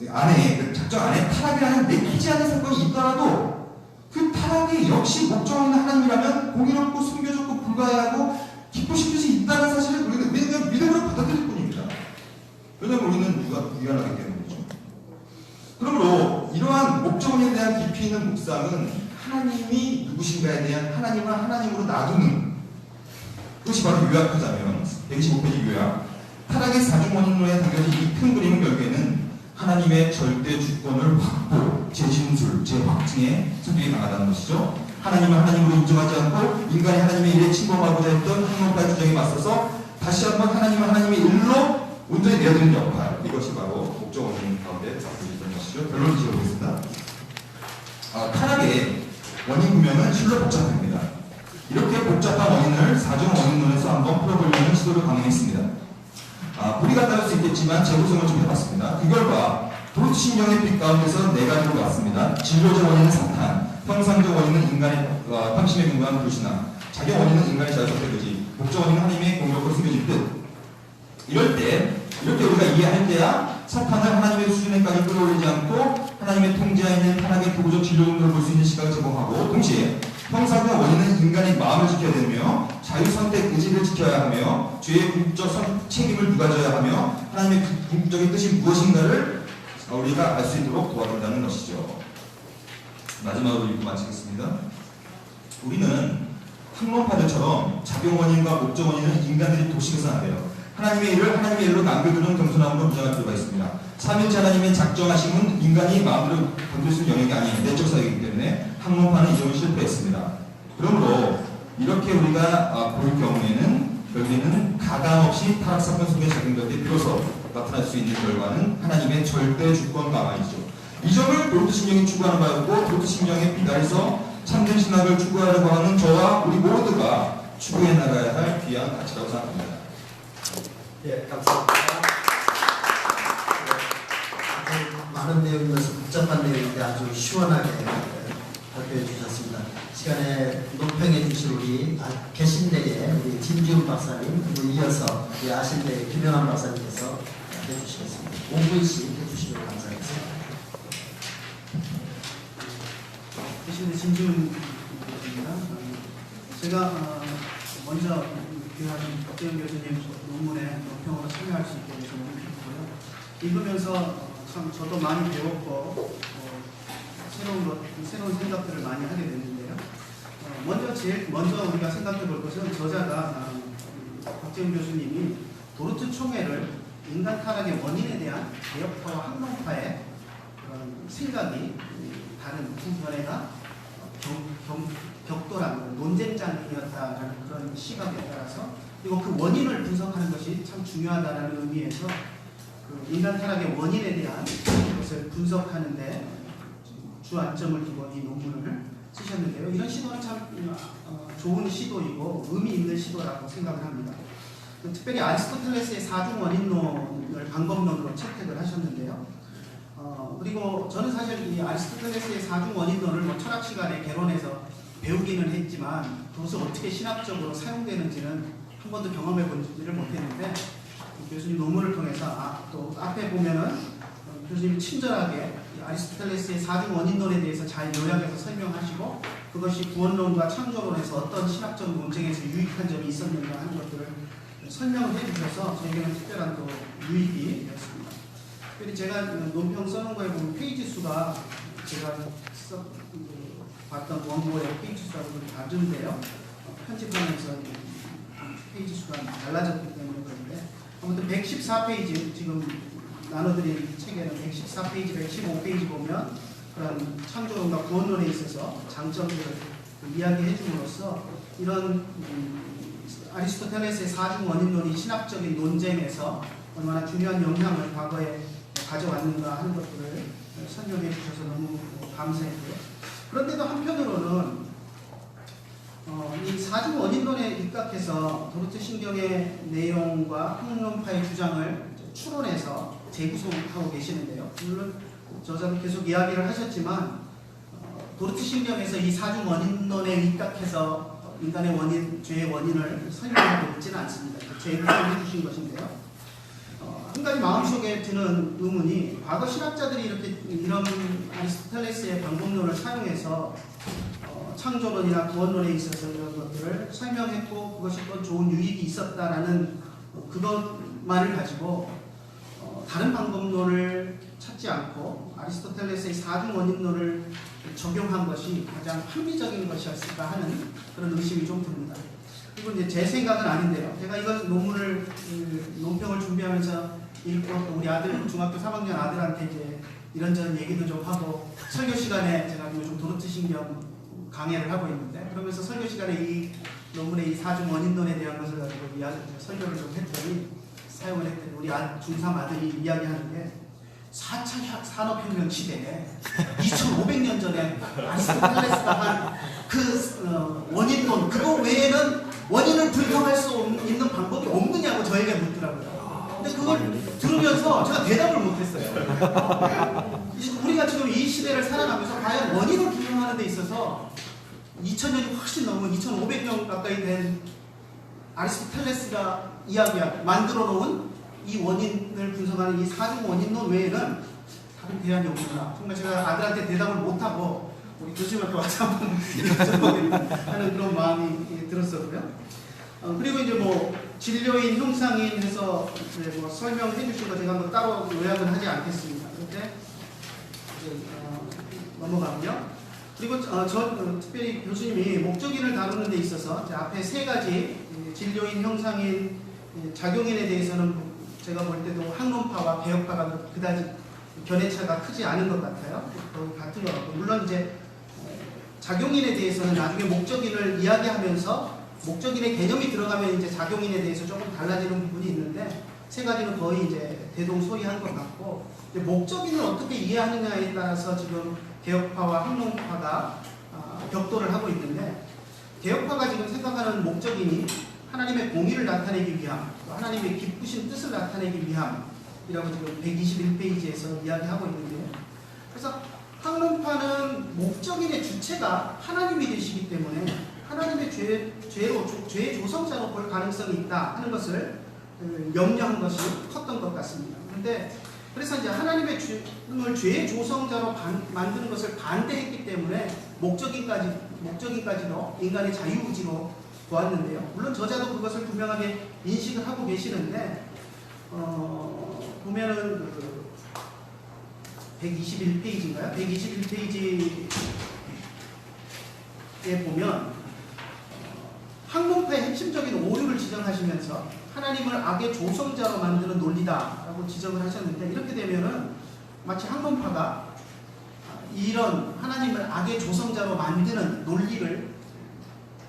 안에 그 작정 안에 타락이라는 내키지 않은 사건이 있더라도 그 타락이 역시 목적 원인 하나님이라면 공의롭고 숨겨졌고 불가해하고 기쁘실 뜻이 있다는 사실을 우리는 믿음으로 받아들일 뿐입니다. 왜냐하면 우리는 유한하기 때문이죠. 그러므로 이러한 목적원에 대한 깊이 있는 묵상은 하나님이 누구신가에 대한 하나님을 하나님으로 놔두는 그것이 바로 요약하자면 125페이지 요약. 타락의 사중 원인론에 담겨진 이 큰 그림은 결국에는 하나님의 절대 주권을 확보, 재진술, 재확증에 성격이 강하다는 것이죠. 하나님을 하나님으로 인정하지 않고 인간이 하나님의 일에 침범하고자 했던 학문파의 주장에 맞서서 다시 한번 하나님을 하나님의 일로 온전히 내어드리는 역할, 이것이 바로 목적 원인 가운데 잡혀있던 것이죠. 결론을 지어보겠습니다. 타락의 원인 구명은 실로 복잡합니다. 이렇게 복잡한 원인을 사중 원인론에서 한번 풀어보려는 시도를 강행했습니다. 무리가 따를 수 있겠지만 재구성을 좀 해봤습니다. 그 결과 도르트 신경의 빛 가운데서 네 가지로 나왔습니다. 진로적 원인은 사탄, 형상적 원인은 인간의 탐심에 근거한 불신앙, 작용 원인은 인간의 자유선택 의지, 목적 원인은 하나님의 공격으로 숨겨진 뜻. 이럴 때 이렇게 우리가 이해할 때야 사탄을 하나님의 수준에까지 끌어올리지 않고 하나님의 통제하에 있는 타락의 도구적 진로 정도를 볼 수 있는 시각을 제공하고, 동시에 형상적 원인은 인간의 마음을 지켜야 되며 자유선택 의지를 지켜야 하며 죄의 궁극적 책임을 누가 져야 하며 하나님의 궁극적인 뜻이 무엇인가를 우리가 알 수 있도록 도와준다는 것이죠. 마지막으로 읽고 마치겠습니다. 우리는 학문파들처럼 작용 원인과 목적 원인은 인간들이 도식해서는 안 돼요. 하나님의 일을 하나님의 일로 남겨두는 겸손함으로 무장할 필요가 있습니다. 삼일째 하나님의 작정하심은 인간이 마음대로 건들 수 있는 영역이 아닌 내적 사역이기 때문에 학문파는 이 점을 실패했습니다. 그러므로 이렇게 우리가 볼 경우에는 결국에는 가감 없이 타락 사건 속에 작용될 때 비로소 나타날 수 있는 결과는 하나님의 절대 주권 강화이죠. 이 점을 도르트 신경이 추구하는 바였고, 도르트 신경의 빛 아래서 참된 신학을 추구하려고 하는 저와 우리 모두가 추구해 나가야 할 귀한 가치라고 생각합니다. 예, 감사합니다. 많은 내용이면서 복잡한 내용인데 아주 시원하게 발표해 주셨습니다. 시간에 논평해 주실 우리 계신대의 우리 진지훈 박사님, 그리고 이어서 우리 아신대의 김영환 박사님께서 해주시겠습니다. 5분씩 해주시면 감사하겠습니다. 계신대 진지훈입니다. 제가 먼저 귀하신 박재현 교수님 논문에 논평으로 참여할 수 있게 돼서 너무 기쁘고요. 읽으면서 참 저도 많이 배웠고 새로운 생각들을 많이 하게 됐는데요. 제일 먼저 우리가 생각해 볼 것은 저자가 박재현 교수님이 도르트 총회를 인간 타락의 원인에 대한 개혁파와 학문파의 그런 생각이 다른 두 견해가 격돌한 논쟁장이었다라는 그런 시각에 따라서, 그리고 그 원인을 분석하는 것이 참 중요하다는 의미에서 그 인간 타락의 원인에 대한 것을 분석하는데 주안점을 두고 이 논문을 쓰셨는데요. 이런 시도는 참 좋은 시도이고 의미 있는 시도라고 생각을 합니다. 특별히 아리스토텔레스의 사중 원인론을 방법론으로 채택을 하셨는데요. 그리고 저는 사실 이 아리스토텔레스의 사중 원인론을 철학 시간에 개론해서 배우기는 했지만 그것을 어떻게 신학적으로 사용되는지는 한 번도 경험해 보지를 못했는데, 교수님 논문을 통해서 또 앞에 보면은 교수님이 친절하게 아리스토텔레스의 사중 원인론에 대해서 잘 요약해서 설명하시고, 그것이 구원론과 창조론에서 어떤 신학적 논쟁에서 유익한 점이 있었는가 하는 것들을 설명을 해주셔서 저에게는 특별한 또 유익이 되었습니다. 특별히 제가 논평 써놓은 거에 보면 페이지 수가 제가 봤던 원고의 페이지 수하고 좀 다른데요. 편집하면서 페이지 수가 달라졌기 때문에 그런데, 아무튼 114페이지 지금 나눠드린 책에는 114페이지, 115페이지 보면 그런 창조론과 구원론에 있어서 장점들을 이야기해 줌으로써 이런 아리스토텔레스의 사중 원인론이 신학적인 논쟁에서 얼마나 중요한 영향을 과거에 가져왔는가 하는 것들을 설명해 주셔서 너무 감사했고요. 그런데도 한편으로는 이 사중 원인론에 입각해서 도르트 신경의 내용과 학문론파의 주장을 추론해서 재구성하고 계시는데요. 물론 저자도 계속 이야기를 하셨지만 도르트 신경에서 이 사중 원인론에 입각해서 인간의 원인, 죄의 원인을 설명하고 있지는 않습니다. 재구성해 주신 것인데요. 한 가지 마음속에 드는 의문이, 과거 신학자들이 이런 아리스토텔레스의 방법론을 사용해서 창조론이나 구원론에 있어서 이런 것들을 설명했고 그것이 또 좋은 유익이 있었다라는 그것만을 가지고 다른 방법론을 찾지 않고 아리스토텔레스의 사중 원인론을 적용한 것이 가장 합리적인 것이었을까 하는 그런 의심이 좀 듭니다. 그리고 이제 제 생각은 아닌데요. 제가 이것 논문을 논평을 준비하면서 읽고 또 우리 아들 중학교 3학년 아들한테 이제 이런저런 얘기도 좀 하고 설교 시간에 제가 요즘 도르트신경 강의를 하고 있는데 그러면서 설교 시간에 이 논문의 이 사중 원인론에 대한 것을 가지고 설교를 좀 했더니 사용을 했더니 우리 중3 아들이 이야기하는 게 4차 산업혁명 시대에 2500년 전에 아리스토텔레스가 한 그 원인론 그거 외에는 원인을 불평할 수 있는 방법이 없느냐고 저에게 묻더라고요. 근데 그걸 들으면서 제가 대답을 못했어요. 우리가 지금 이 시대를 살아가면서 과연 원인을 불평하는 데 있어서 2000년이 훨씬 넘은 2500년 가까이 된 아리스토텔레스가 만들어 놓은 이 원인을 분석하는 이 사중 원인론 외에는 다른 대안이 없구나. 정말 제가 아들한테 대답을 못하고 우리 교수님한테 와서 한번 하는 그런 마음이 들었었고요. 그리고 이제 뭐 진료인, 형상인 해서 이제 뭐 설명해 주신 거 제가 뭐 따로 요약은 하지 않겠습니다. 그런데 넘어가고요. 그리고 특별히 교수님이 목적인을 다루는 데 있어서 앞에 세 가지 진료인, 형상인, 작용인에 대해서는 제가 볼 때도 학론파와 개혁파가 그다지 견해차가 크지 않은 것 같아요. 거의 같은 것 같고 물론 이제 작용인에 대해서는 나중에 목적인을 이야기하면서 목적인의 개념이 들어가면 이제 작용인에 대해서 조금 달라지는 부분이 있는데 세 가지는 거의 이제 대동소이한 것 같고 목적인을 어떻게 이해하느냐에 따라서 지금 개혁파와 학론파가 격돌을 하고 있는데 개혁파가 지금 생각하는 목적인이 하나님의 공의를 나타내기 위함, 또 하나님의 기쁘신 뜻을 나타내기 위함이라고 지금 121페이지에서 이야기하고 있는데요. 그래서 학론파는 목적인의 주체가 하나님이 되시기 때문에 하나님의 죄의 조성자로 볼 가능성이 있다 하는 것을 염려한 것이 컸던 것 같습니다. 그런데 그래서 이제 하나님의 죄의 조성자로 만드는 것을 반대했기 때문에 목적인까지도 인간의 자유의지로 보았는데요. 물론 저자도 그것을 분명하게 인식을 하고 계시는데 보면은 121페이지인가요? 121페이지에 보면 학론파의 핵심적인 오류를 지적하시면서 하나님을 악의 조성자로 만드는 논리다라고 지적을 하셨는데 이렇게 되면은 마치 학론파가 이런 하나님을 악의 조성자로 만드는 논리를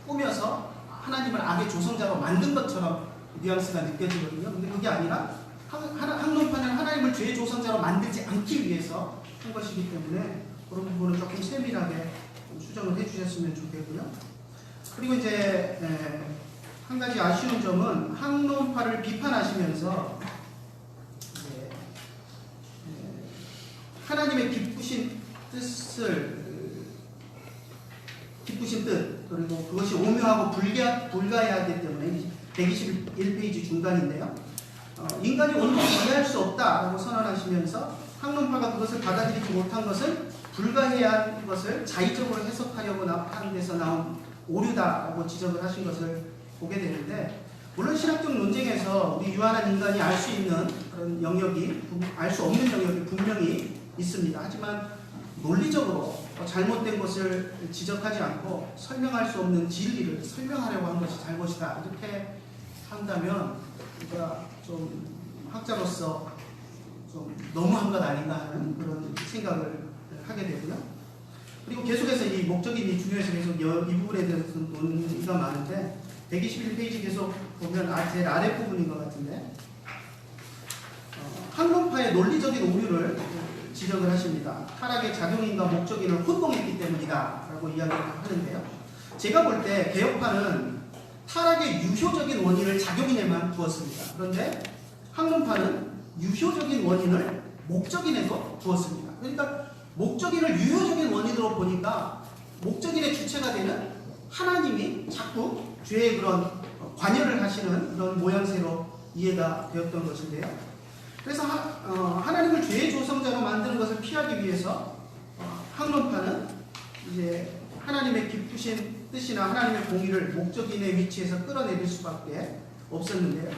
꾸며서 하나님을 악의 조성자로 만든 것처럼 뉘앙스가 느껴지거든요. 근데 그게 아니라 학론파는 하나님을 죄의 조성자로 만들지 않기 위해서 한 것이기 때문에 그런 부분을 조금 세밀하게 수정을 해주셨으면 좋겠고요. 그리고 이제 한 가지 아쉬운 점은 학론파를 비판하시면서 하나님의 기쁘신 뜻 그리고 그것이 오묘하고 불가해야 하기 때문에 121페이지 중간인데요. 인간이 온전히 이해할 수 없다라고 선언하시면서 학론파가 그것을 받아들이지 못한 것을 불가해야 한 것을 자의적으로 해석하려고 하는 데서 나온 오류다라고 지적을 하신 것을 보게 되는데 물론 신학적 논쟁에서 우리 유한한 인간이 알 수 있는 그런 영역이 알 수 없는 영역이 분명히 있습니다. 하지만 논리적으로 잘못된 것을 지적하지 않고 설명할 수 없는 진리를 설명하려고 한 것이 잘못이다. 이렇게 한다면 우리가 좀 학자로서 좀 너무한 것 아닌가 하는 그런 생각을 하게 되고요. 그리고 계속해서 이 목적인이 중요해서 계속 이 부분에 대해서 논의가 많은데 121페이지 계속 보면 제일 아랫부분인 것 같은데 학론파의 논리적인 오류를 지적을 하십니다. 타락의 작용인과 목적인을 혼동했기 때문이다 라고 이야기를 하는데요. 제가 볼 때 개혁파는 타락의 유효적인 원인을 작용인에만 두었습니다. 그런데 학론파는 유효적인 원인을 목적인에도 두었습니다. 그러니까 목적인을 유효적인 원인으로 보니까 목적인의 주체가 되는 하나님이 자꾸 죄의 그런 관여를 하시는 그런 모양새로 이해가 되었던 것인데요. 그래서 하나님을 죄의 조성자로 만드는 것을 피하기 위해서 학론파는 이제 하나님의 기쁘신 뜻이나 하나님의 공의를 목적인의 위치에서 끌어내릴 수밖에 없었는데요.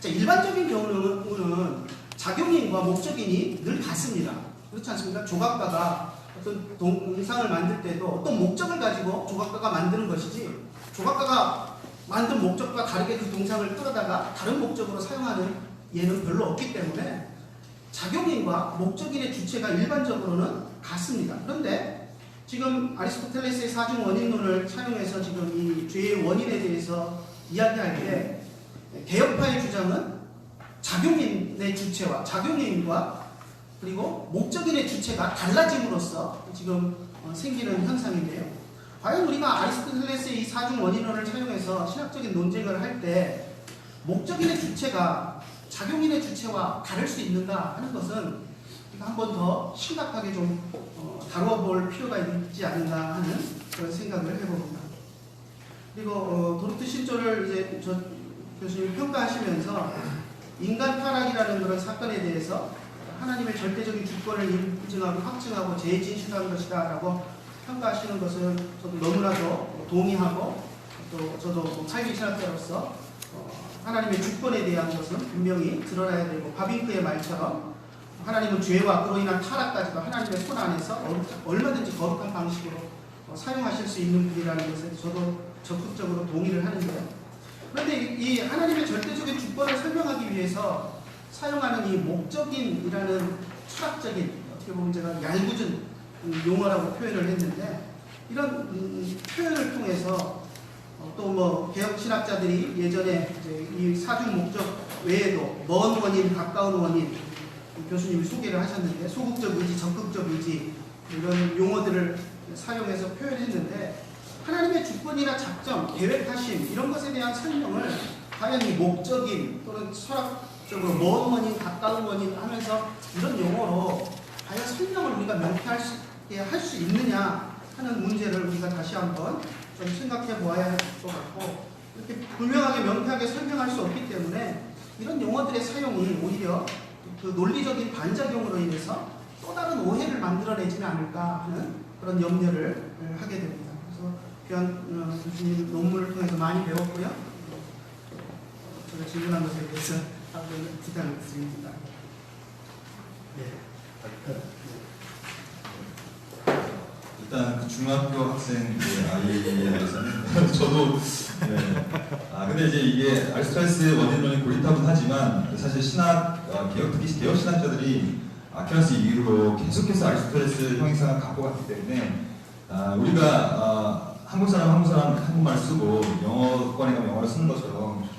자, 일반적인 경우는 작용인과 목적인이 늘 같습니다. 그렇지 않습니까? 조각가가 어떤 동상을 만들 때도 어떤 목적을 가지고 조각가가 만드는 것이지 조각가가 만든 목적과 다르게 그 동상을 끌어다가 다른 목적으로 사용하는 예는 별로 없기 때문에 작용인과 목적인의 주체가 일반적으로는 같습니다. 그런데 지금 아리스토텔레스의 사중 원인론을 차용해서 지금 이 죄의 원인에 대해서 이야기할 때 개혁파의 주장은 작용인의 주체와 작용인과 그리고 목적인의 주체가 달라짐으로써 지금 생기는 현상인데요. 과연 우리가 아리스토텔레스의 이 사중 원인론을 차용해서 신학적인 논쟁을 할 때 목적인의 주체가 작용인의 주체와 다를 수 있는가 하는 것은 한 번 더 심각하게 좀 다루어 볼 필요가 있지 않은가 하는 그런 생각을 해봅니다. 그리고 도르트 신조를 이제 저 교수님이 평가하시면서 인간 타락이라는 그런 사건에 대해서 하나님의 절대적인 주권을 인증하고 확증하고 재진실한 것이다 라고 평가하시는 것은 저도 너무나도 동의하고 또 저도 사회주의 신학자로서 하나님의 주권에 대한 것은 분명히 드러나야 되고 바빙크의 말처럼 하나님은 죄와 그로 인한 타락까지도 하나님의 손 안에서 얼마든지 거룩한 방식으로 사용하실 수 있는 분이라는 것에 저도 적극적으로 동의를 하는데요. 그런데 이 하나님의 절대적인 주권을 설명하기 위해서 사용하는 이 목적인이라는 철학적인 어떻게 보면 제가 얄궂은 용어라고 표현을 했는데 이런 표현을 통해서 또 뭐 개혁 신학자들이 예전에 이제 이 사중 목적 외에도 먼 원인, 가까운 원인 교수님이 소개를 하셨는데 소극적 의지, 적극적 의지 이런 용어들을 사용해서 표현했는데 하나님의 주권이나 작정, 계획하심 이런 것에 대한 설명을 과연 이 목적인 또는 철학적으로 먼 원인, 가까운 원인 하면서 이런 용어로 과연 설명을 우리가 명쾌하게 할 수 있느냐 하는 문제를 우리가 다시 한번 좀 생각해 보아야 할 것 같고 이렇게 분명하게 명쾌하게 설명할 수 없기 때문에 이런 용어들의 사용이 오히려 그 논리적인 반작용으로 인해서 또 다른 오해를 만들어내지는 않을까 하는 그런 염려를 하게 됩니다. 그래서 귀한 교수님 논문을 통해서 많이 배웠고요. 제가 질문한 것에 대해서 답변을 부탁을 드립니다. 일단 그 중학교 학생 그 아이에 대해서는 저도 근데 이제 이게 아리스토텔레스 원인론이 고리타분하지만 사실 신학 개혁 특히 개혁 신학자들이 아퀴나스 이후로 계속해서 아리스토텔레스 형이상을 갖고 갔기 때문에 우리가 한국 사람 한국말 쓰고 영어권에 가면 영어를 쓰는 것처럼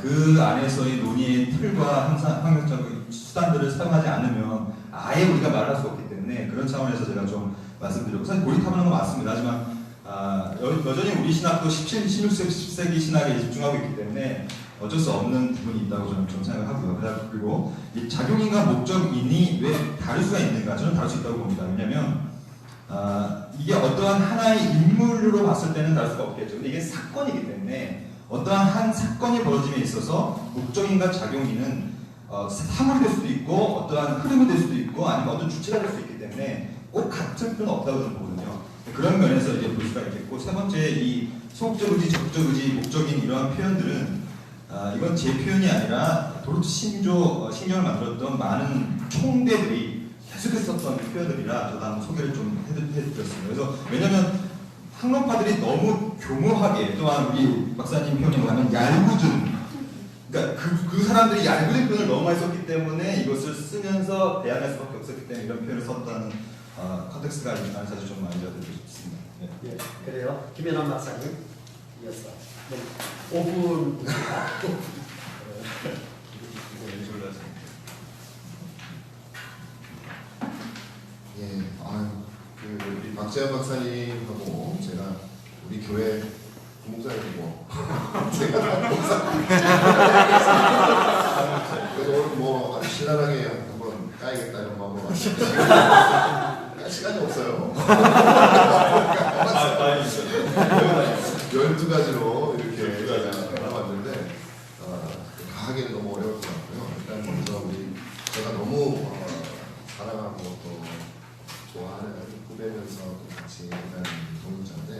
그 안에서의 논의의 틀과 항상 환경적인 수단들을 사용하지 않으면 아예 우리가 말할 수 없기 때문에 그런 차원에서 제가 좀 말씀드렸고 사실 고리타분한 건 맞습니다. 하지만 여전히 우리 신학도 16세기, 17세기 신학에 집중하고 있기 때문에 어쩔 수 없는 부분이 있다고 저는 좀 생각하고요. 그리고 이 작용인과 목적인이 왜 다를 수가 있는가? 저는 다를 수 있다고 봅니다. 왜냐하면 이게 어떠한 하나의 인물로 봤을 때는 다를 수가 없겠죠. 근데 이게 사건이기 때문에 어떠한 한 사건이 벌어짐에 있어서 목적인과 작용인은 사물이 될 수도 있고 어떠한 흐름이 될 수도 있고 아니면 어떤 주체가 될 수 있기 때문에 꼭 같을 필요는 없다고 저는 보거든요. 그런 면에서 이제 볼 수가 있겠고 세 번째 이 소극적 의지, 적극적 의지, 목적인 이러한 표현들은 이건 제 표현이 아니라 도르트 신경을 만들었던 많은 총대들이 계속해서 썼던 표현들이라 저도 한번 소개를 좀 해드렸습니다. 그래서 왜냐하면 학론파들이 너무 교묘하게 또한 우리 박사님 표현으로 하면 얄궂은 그러니까 그 사람들이 얄궂은 표현을 너무 많이 썼기 때문에 이것을 쓰면서 대안할 수밖에 없었기 때문에 이런 표현을 썼다는 컨텍스트가 아니라는 사실 좀 알려드리고 싶습니다. 예, 그래요. 김연환 박사님 이어서 5분입니다. 우리 박재현 박사님하고 제가 우리 교회 부목사님이고 제가 목사님 그래서 오늘 뭐 아주 신랄하게 한번 까야겠다 이런 마음으로 왔어요. 시간이 없어요. 12가지로 이렇게 알아봤는데 가하기는 너무 어려울 것 같고요. 일단 먼저 제가 너무 사랑하고 또 좋아하는 후배면서 같이 일하는 동료자인데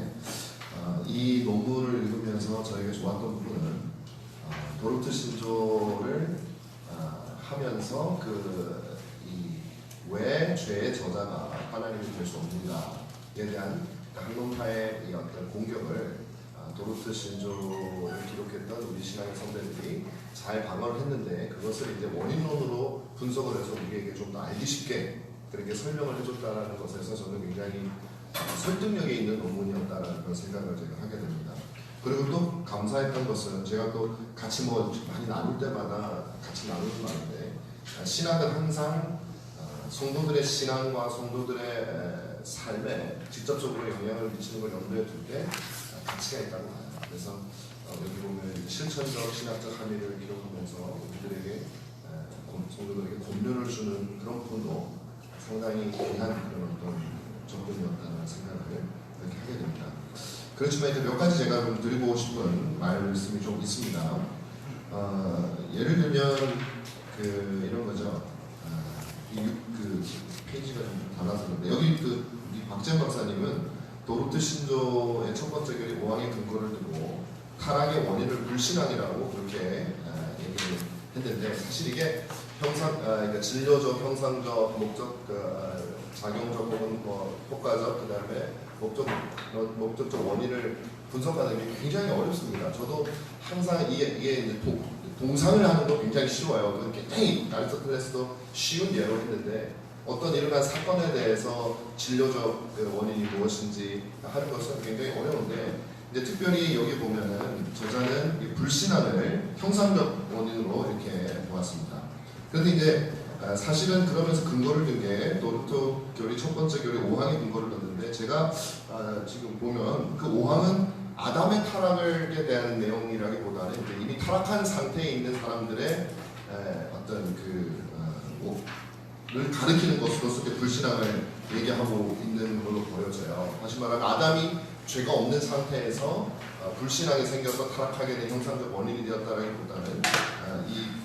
이 논문을 읽으면서 저에게 좋았던 부분은 도르트 신조를 하면서 왜 죄의 저자가 하나님이 될 수 없는가에 대한 학론파의 이 어떤 공격을 도르트 신조를 기록했던 우리 신앙의 선배들이 잘 방어를 했는데 그것을 이제 원인론으로 분석을 해서 우리에게 좀 더 알기 쉽게 그렇게 설명을 해줬다는 것에서 저는 굉장히 설득력이 있는 논문이었다는 그런 생각을 제가 하게 됩니다. 그리고 또 감사했던 것은 제가 또 같이 뭐 많이 나눌 때마다 같이 나누는 말인데 신학은 항상 성도들의 신앙과 성도들의 삶에 직접적으로 영향을 미치는 걸 염두에 둘 때 가치가 있다고 봐요. 그래서 여기 보면 실천적 신학적 함의를 기록하면서 우리들에게 성도들에게 권면을 주는 그런 부분도 상당히 귀한 그런 어떤 접근이었다는 생각을 이렇게 하게 됩니다. 그렇지만 이제 몇 가지 제가 좀 드리고 싶은 말씀이 좀 있습니다. 예를 들면 이런 거죠. 그 페이지가 좀 달라서 그런데 여기 우리 박재현 박사님은 도르트 신조의 첫 번째 결이 오왕의 근거를 두고 타락의 원인을 불신앙이라고 그렇게 얘기를 했는데 사실 이게 그러니까 진료적, 형상적, 목적, 작용적 혹은 효과적, 그다음에 목적적 원인을 분석하는 게 굉장히 어렵습니다. 저도 항상 이게 이제 동상을 하는 거 굉장히 쉬워요. 그건 굉장히 아리스토텔레스도 쉬운 예로 했는데 어떤 일어난 사건에 대해서 진료적 원인이 무엇인지 하는 것은 굉장히 어려운데 이제 특별히 여기 보면은 저자는 불신앙을 형상적 원인으로 이렇게 보았습니다. 그런데 이제 사실은 그러면서 근거를 든 게 도르트 결의 첫 번째 결의 5항의 근거를 뒀는데 제가 지금 보면 그 5항은 아담의 타락에 대한 내용이라기보다는 이제 이미 타락한 상태에 있는 사람들의 어떤 를 가리키는 것으로서 불신앙을 얘기하고 있는 걸로 보여져요. 다시 말하면 아담이 죄가 없는 상태에서 불신앙이 생겨서 타락하게 된 형상적 원인이 되었다라기보다는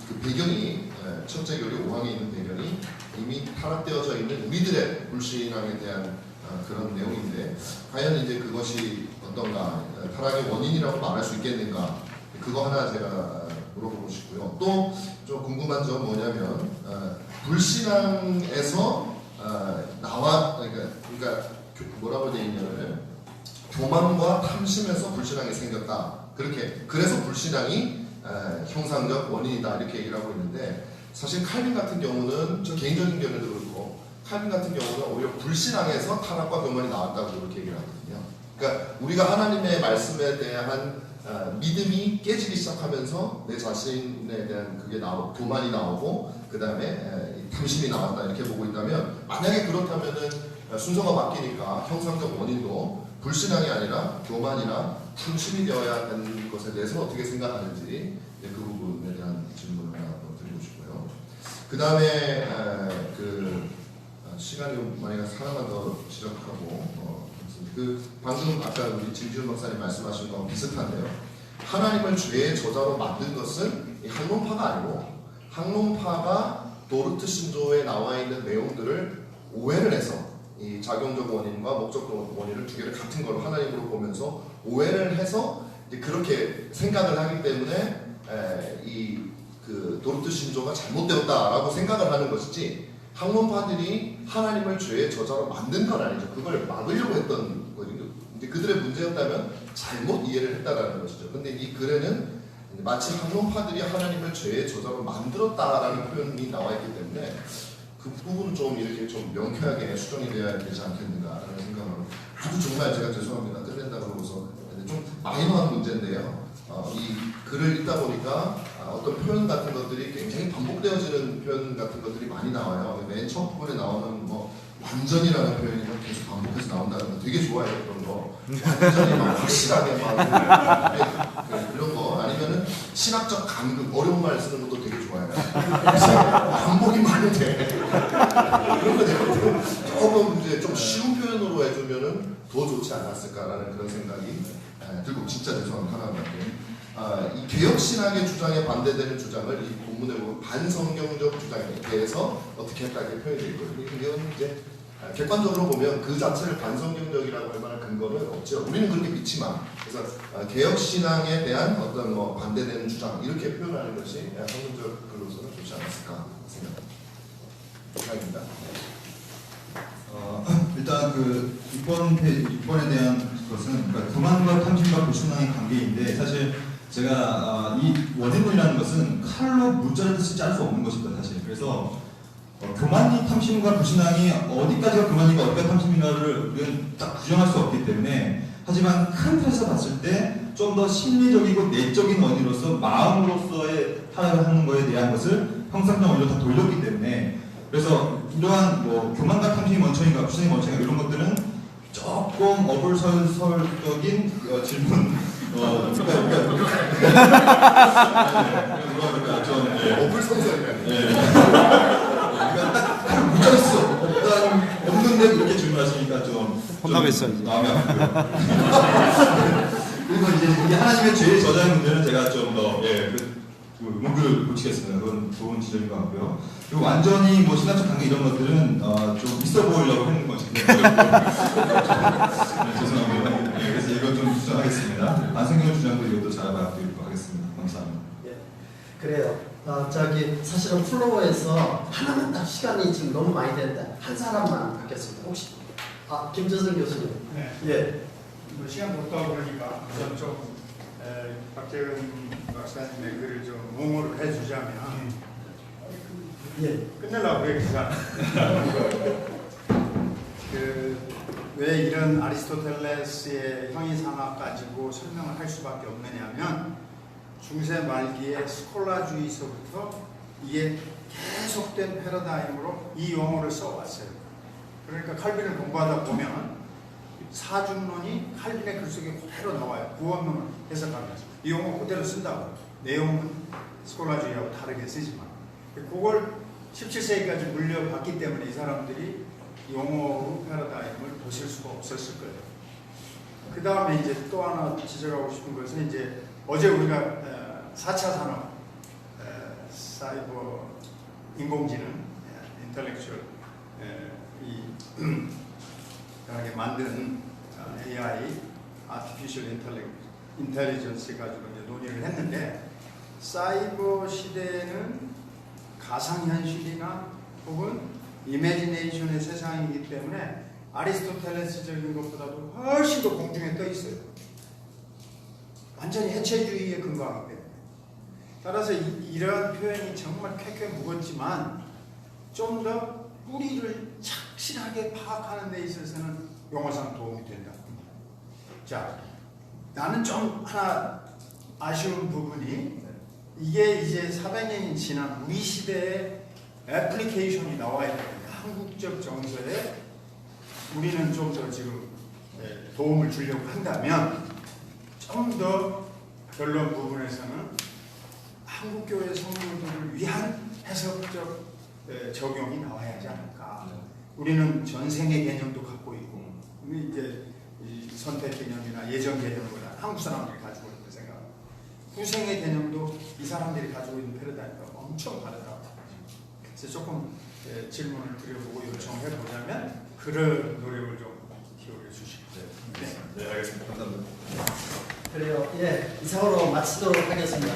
그 배경이 첫째 결의 5항에 있는 배경이 이미 타락되어져 있는 우리들의 불신앙에 대한 그런 내용인데 과연 이제 그것이 어떤가 타락의 원인이라고 말할 수 있겠는가 그거 하나 제가 물어보고 싶고요. 또 좀 궁금한 점 뭐냐면 불신앙에서 그러니까 뭐라고 되어 있냐면 교만과 탐심에서 불신앙이 생겼다. 그래서 불신앙이 형상적 원인이다 이렇게 얘기를 하고 있는데 사실 칼빈 같은 경우는 저 개인적인 견해도 그렇고 칼빈 같은 경우는 오히려 불신앙에서 타락과 교만이 나왔다고 그렇게 얘기를 하거든요. 그러니까 우리가 하나님의 말씀에 대한 믿음이 깨지기 시작하면서 내 자신에 대한 교만이 나오고 그 다음에 탐심이 나왔다 이렇게 보고 있다면 만약에 그렇다면은 순서가 바뀌니까 형상적 원인도 불신앙이 아니라 교만이나 탐심이 되어야 하는 것에 대해서 어떻게 생각하는지 그 부분에 대한 질문을 하나 드리고 싶고요. 그 다음에 시간이 만약에 하나만 더 지적하고 방금 아까 우리 진지훈 박사님 말씀하신 거와 비슷한데요. 하나님을 죄의 저자로 만든 것은 학론파가 아니고 학론파가 도르트 신조에 나와 있는 내용들을 오해를 해서 이 작용적 원인과 목적적 원인을 두 개를 같은 걸로 하나님으로 보면서 오해를 해서 그렇게 생각을 하기 때문에 도르트 신조가 잘못되었다라고 생각을 하는 것이지 학론파들이 하나님을 죄의 저자로 만든 건 아니죠. 그걸 막으려고 했던 거거든요. 근데 그들의 문제였다면 잘못 이해를 했다라는 것이죠. 근데 이 글에는 마치 학론파들이 하나님을 죄의 저자로 만들었다라는 표현이 나와 있기 때문에 그 부분은 좀 이렇게 좀 명쾌하게 수정이 되어야 되지 않겠는가라는 생각을 아주 정말 제가 죄송합니다. 끝낸다고 그러고서 좀 마이너한 문제인데요. 이 글을 읽다 보니까 어떤 표현 같은 것들이 굉장히 반복되어지는 표현 같은 것들이 많이 나와요. 맨 첫 부분에 나오는 완전이라는 표현이 계속 반복해서 나온다는 거 되게 좋아해요. 그런 거 완전히 막 확실하게 막 그런 거 아니면은 신학적 감금 어려운 말 쓰는 것도 되게 좋아해요. 반복이 많은데 그런 거 내가 조금 이제 좀 쉬운 표현으로 해주면은 더 좋지 않았을까라는 그런 생각이 들고 진짜 죄송합니다. 하나만 이 개혁신학의 주장에 반대되는 주장을 이 본문에 보면 반성경적 주장에 대해서 어떻게 했다 이렇게 표현되어 있거든요. 이건 이제 객관적으로 보면 그 자체를 반성경적이라고 할 만한 근거는 없죠. 우리는 그렇게 믿지만 그래서 개혁신앙에 대한 어떤 반대되는 주장 이렇게 표현하는 것이 성경적 글로서는 좋지 않았을까 생각입니다. 일단 6번에 대한 것은 그러니까 교만과 탐심과 불신앙의 관계인데 사실 제가 이 원인론이라는 것은 칼로 무자를 듯이 짤 수 없는 것입니다. 사실 그래서 교만이 탐심과 불신앙이 어디까지가 교만이고 어디가 탐심인가를 우리는 딱 규정할 수 없기 때문에 하지만 큰 틀에서 봤을 때 좀 더 심리적이고 내적인 원인으로서 마음으로서의 하는 거에 대한 것을 형상적 원리로 다 돌렸기 때문에 그래서 이러한 뭐 교만과 탐심이 먼저인가 불신앙이 먼저인가 이런 것들은 조금 어불설설적인 질문 그러니까 좀 어불성설이네. 그러니까 딱 묻혀 있어 없는데 그렇게 질문하시니까 좀 혼나겠어, 이제. 마음이 아프고요. 그리고 이제 이 하나님의 죄의 저자의 문제는 제가 좀 더 문구를 고치겠습니다. 그건 좋은 지적인 것 같고요. 그리고 완전히 뭐 신학적 관계 이런 것들은 좀 있어 보이려고 하는 거죠. 네, 죄송합니다. 네, 그래서 이건 좀 수정하겠습니다. 안성경 주장도 이것도 잘 받아드리도록 하겠습니다. 감사합니다. 예, 그래요. 사실은 플로어에서 하나만 딱 시간이 지금 너무 많이 됐는데 한 사람만 받겠습니다. 혹시 김재선 교수님. 네. 예. 뭐 시간 못 가고 그러니까 우선 좀 박재근 박사님의 글을 좀 옹호를 해주자면 예. 끝내려고 그래 기사. 왜 이런 아리스토텔레스의 형이상학 가지고 설명을 할 수밖에 없느냐면 중세 말기에 스콜라주의서부터 이게 계속된 패러다임으로 이 용어를 써왔어요. 그러니까 칼빈을 공부하다 보면 사중론이 칼빈의 글 속에 그대로 나와요. 구원론을 해석하면서 이 용어 그대로 쓴다고. 내용은 스콜라주의하고 다르게 쓰지만 그걸 17세기까지 물려봤기 때문에 이 사람들이 용어로 패러다임을 보실 수가 없었을 거예요. 그 다음에 이제 또 하나 지적하고 싶은 것은 이제 어제 우리가 4차 산업, 사이버, 인공지능, 인텔렉츄얼 이 만든 AI, Artificial Intelligence 가지고 이제 논의를 했는데 사이버 시대는 가상현실이나 혹은 이미지네이션의 세상이기 때문에 아리스토텔레스적인 것보다도 훨씬 더 공중에 떠 있어요. 완전히 해체주의에 근거하기 때문에. 따라서 이러한 표현이 정말 쾌쾌 무겁지만 좀 더 뿌리를 착실하게 파악하는 데 있어서는 용어상 도움이 된다. 자, 나는 좀 하나 아쉬운 부분이 이게 이제 400년이 지난 우리 시대에 애플리케이션이 나와야 됩니다. 한국적 정서에 우리는 좀 더 지금 도움을 주려고 한다면 좀 더 결론 부분에서는 한국교회 성도들을 위한 해석적 적용이 나와야 하지 않을까. 우리는 전생의 개념도 갖고 있고 우리 이제 선택 개념이나 예정 개념보다 한국 사람들이 가지고 있는 생각, 후생의 개념도 이 사람들이 가지고 있는 패러다임과 엄청 다르다고. 그래서 조금 질문을 드려보고 요청해 보자면 그런 노력을 좀 기울여 주시고. 네, 알겠습니다. 감사합니다. 그래요. 예, 이상으로 마치도록 하겠습니다.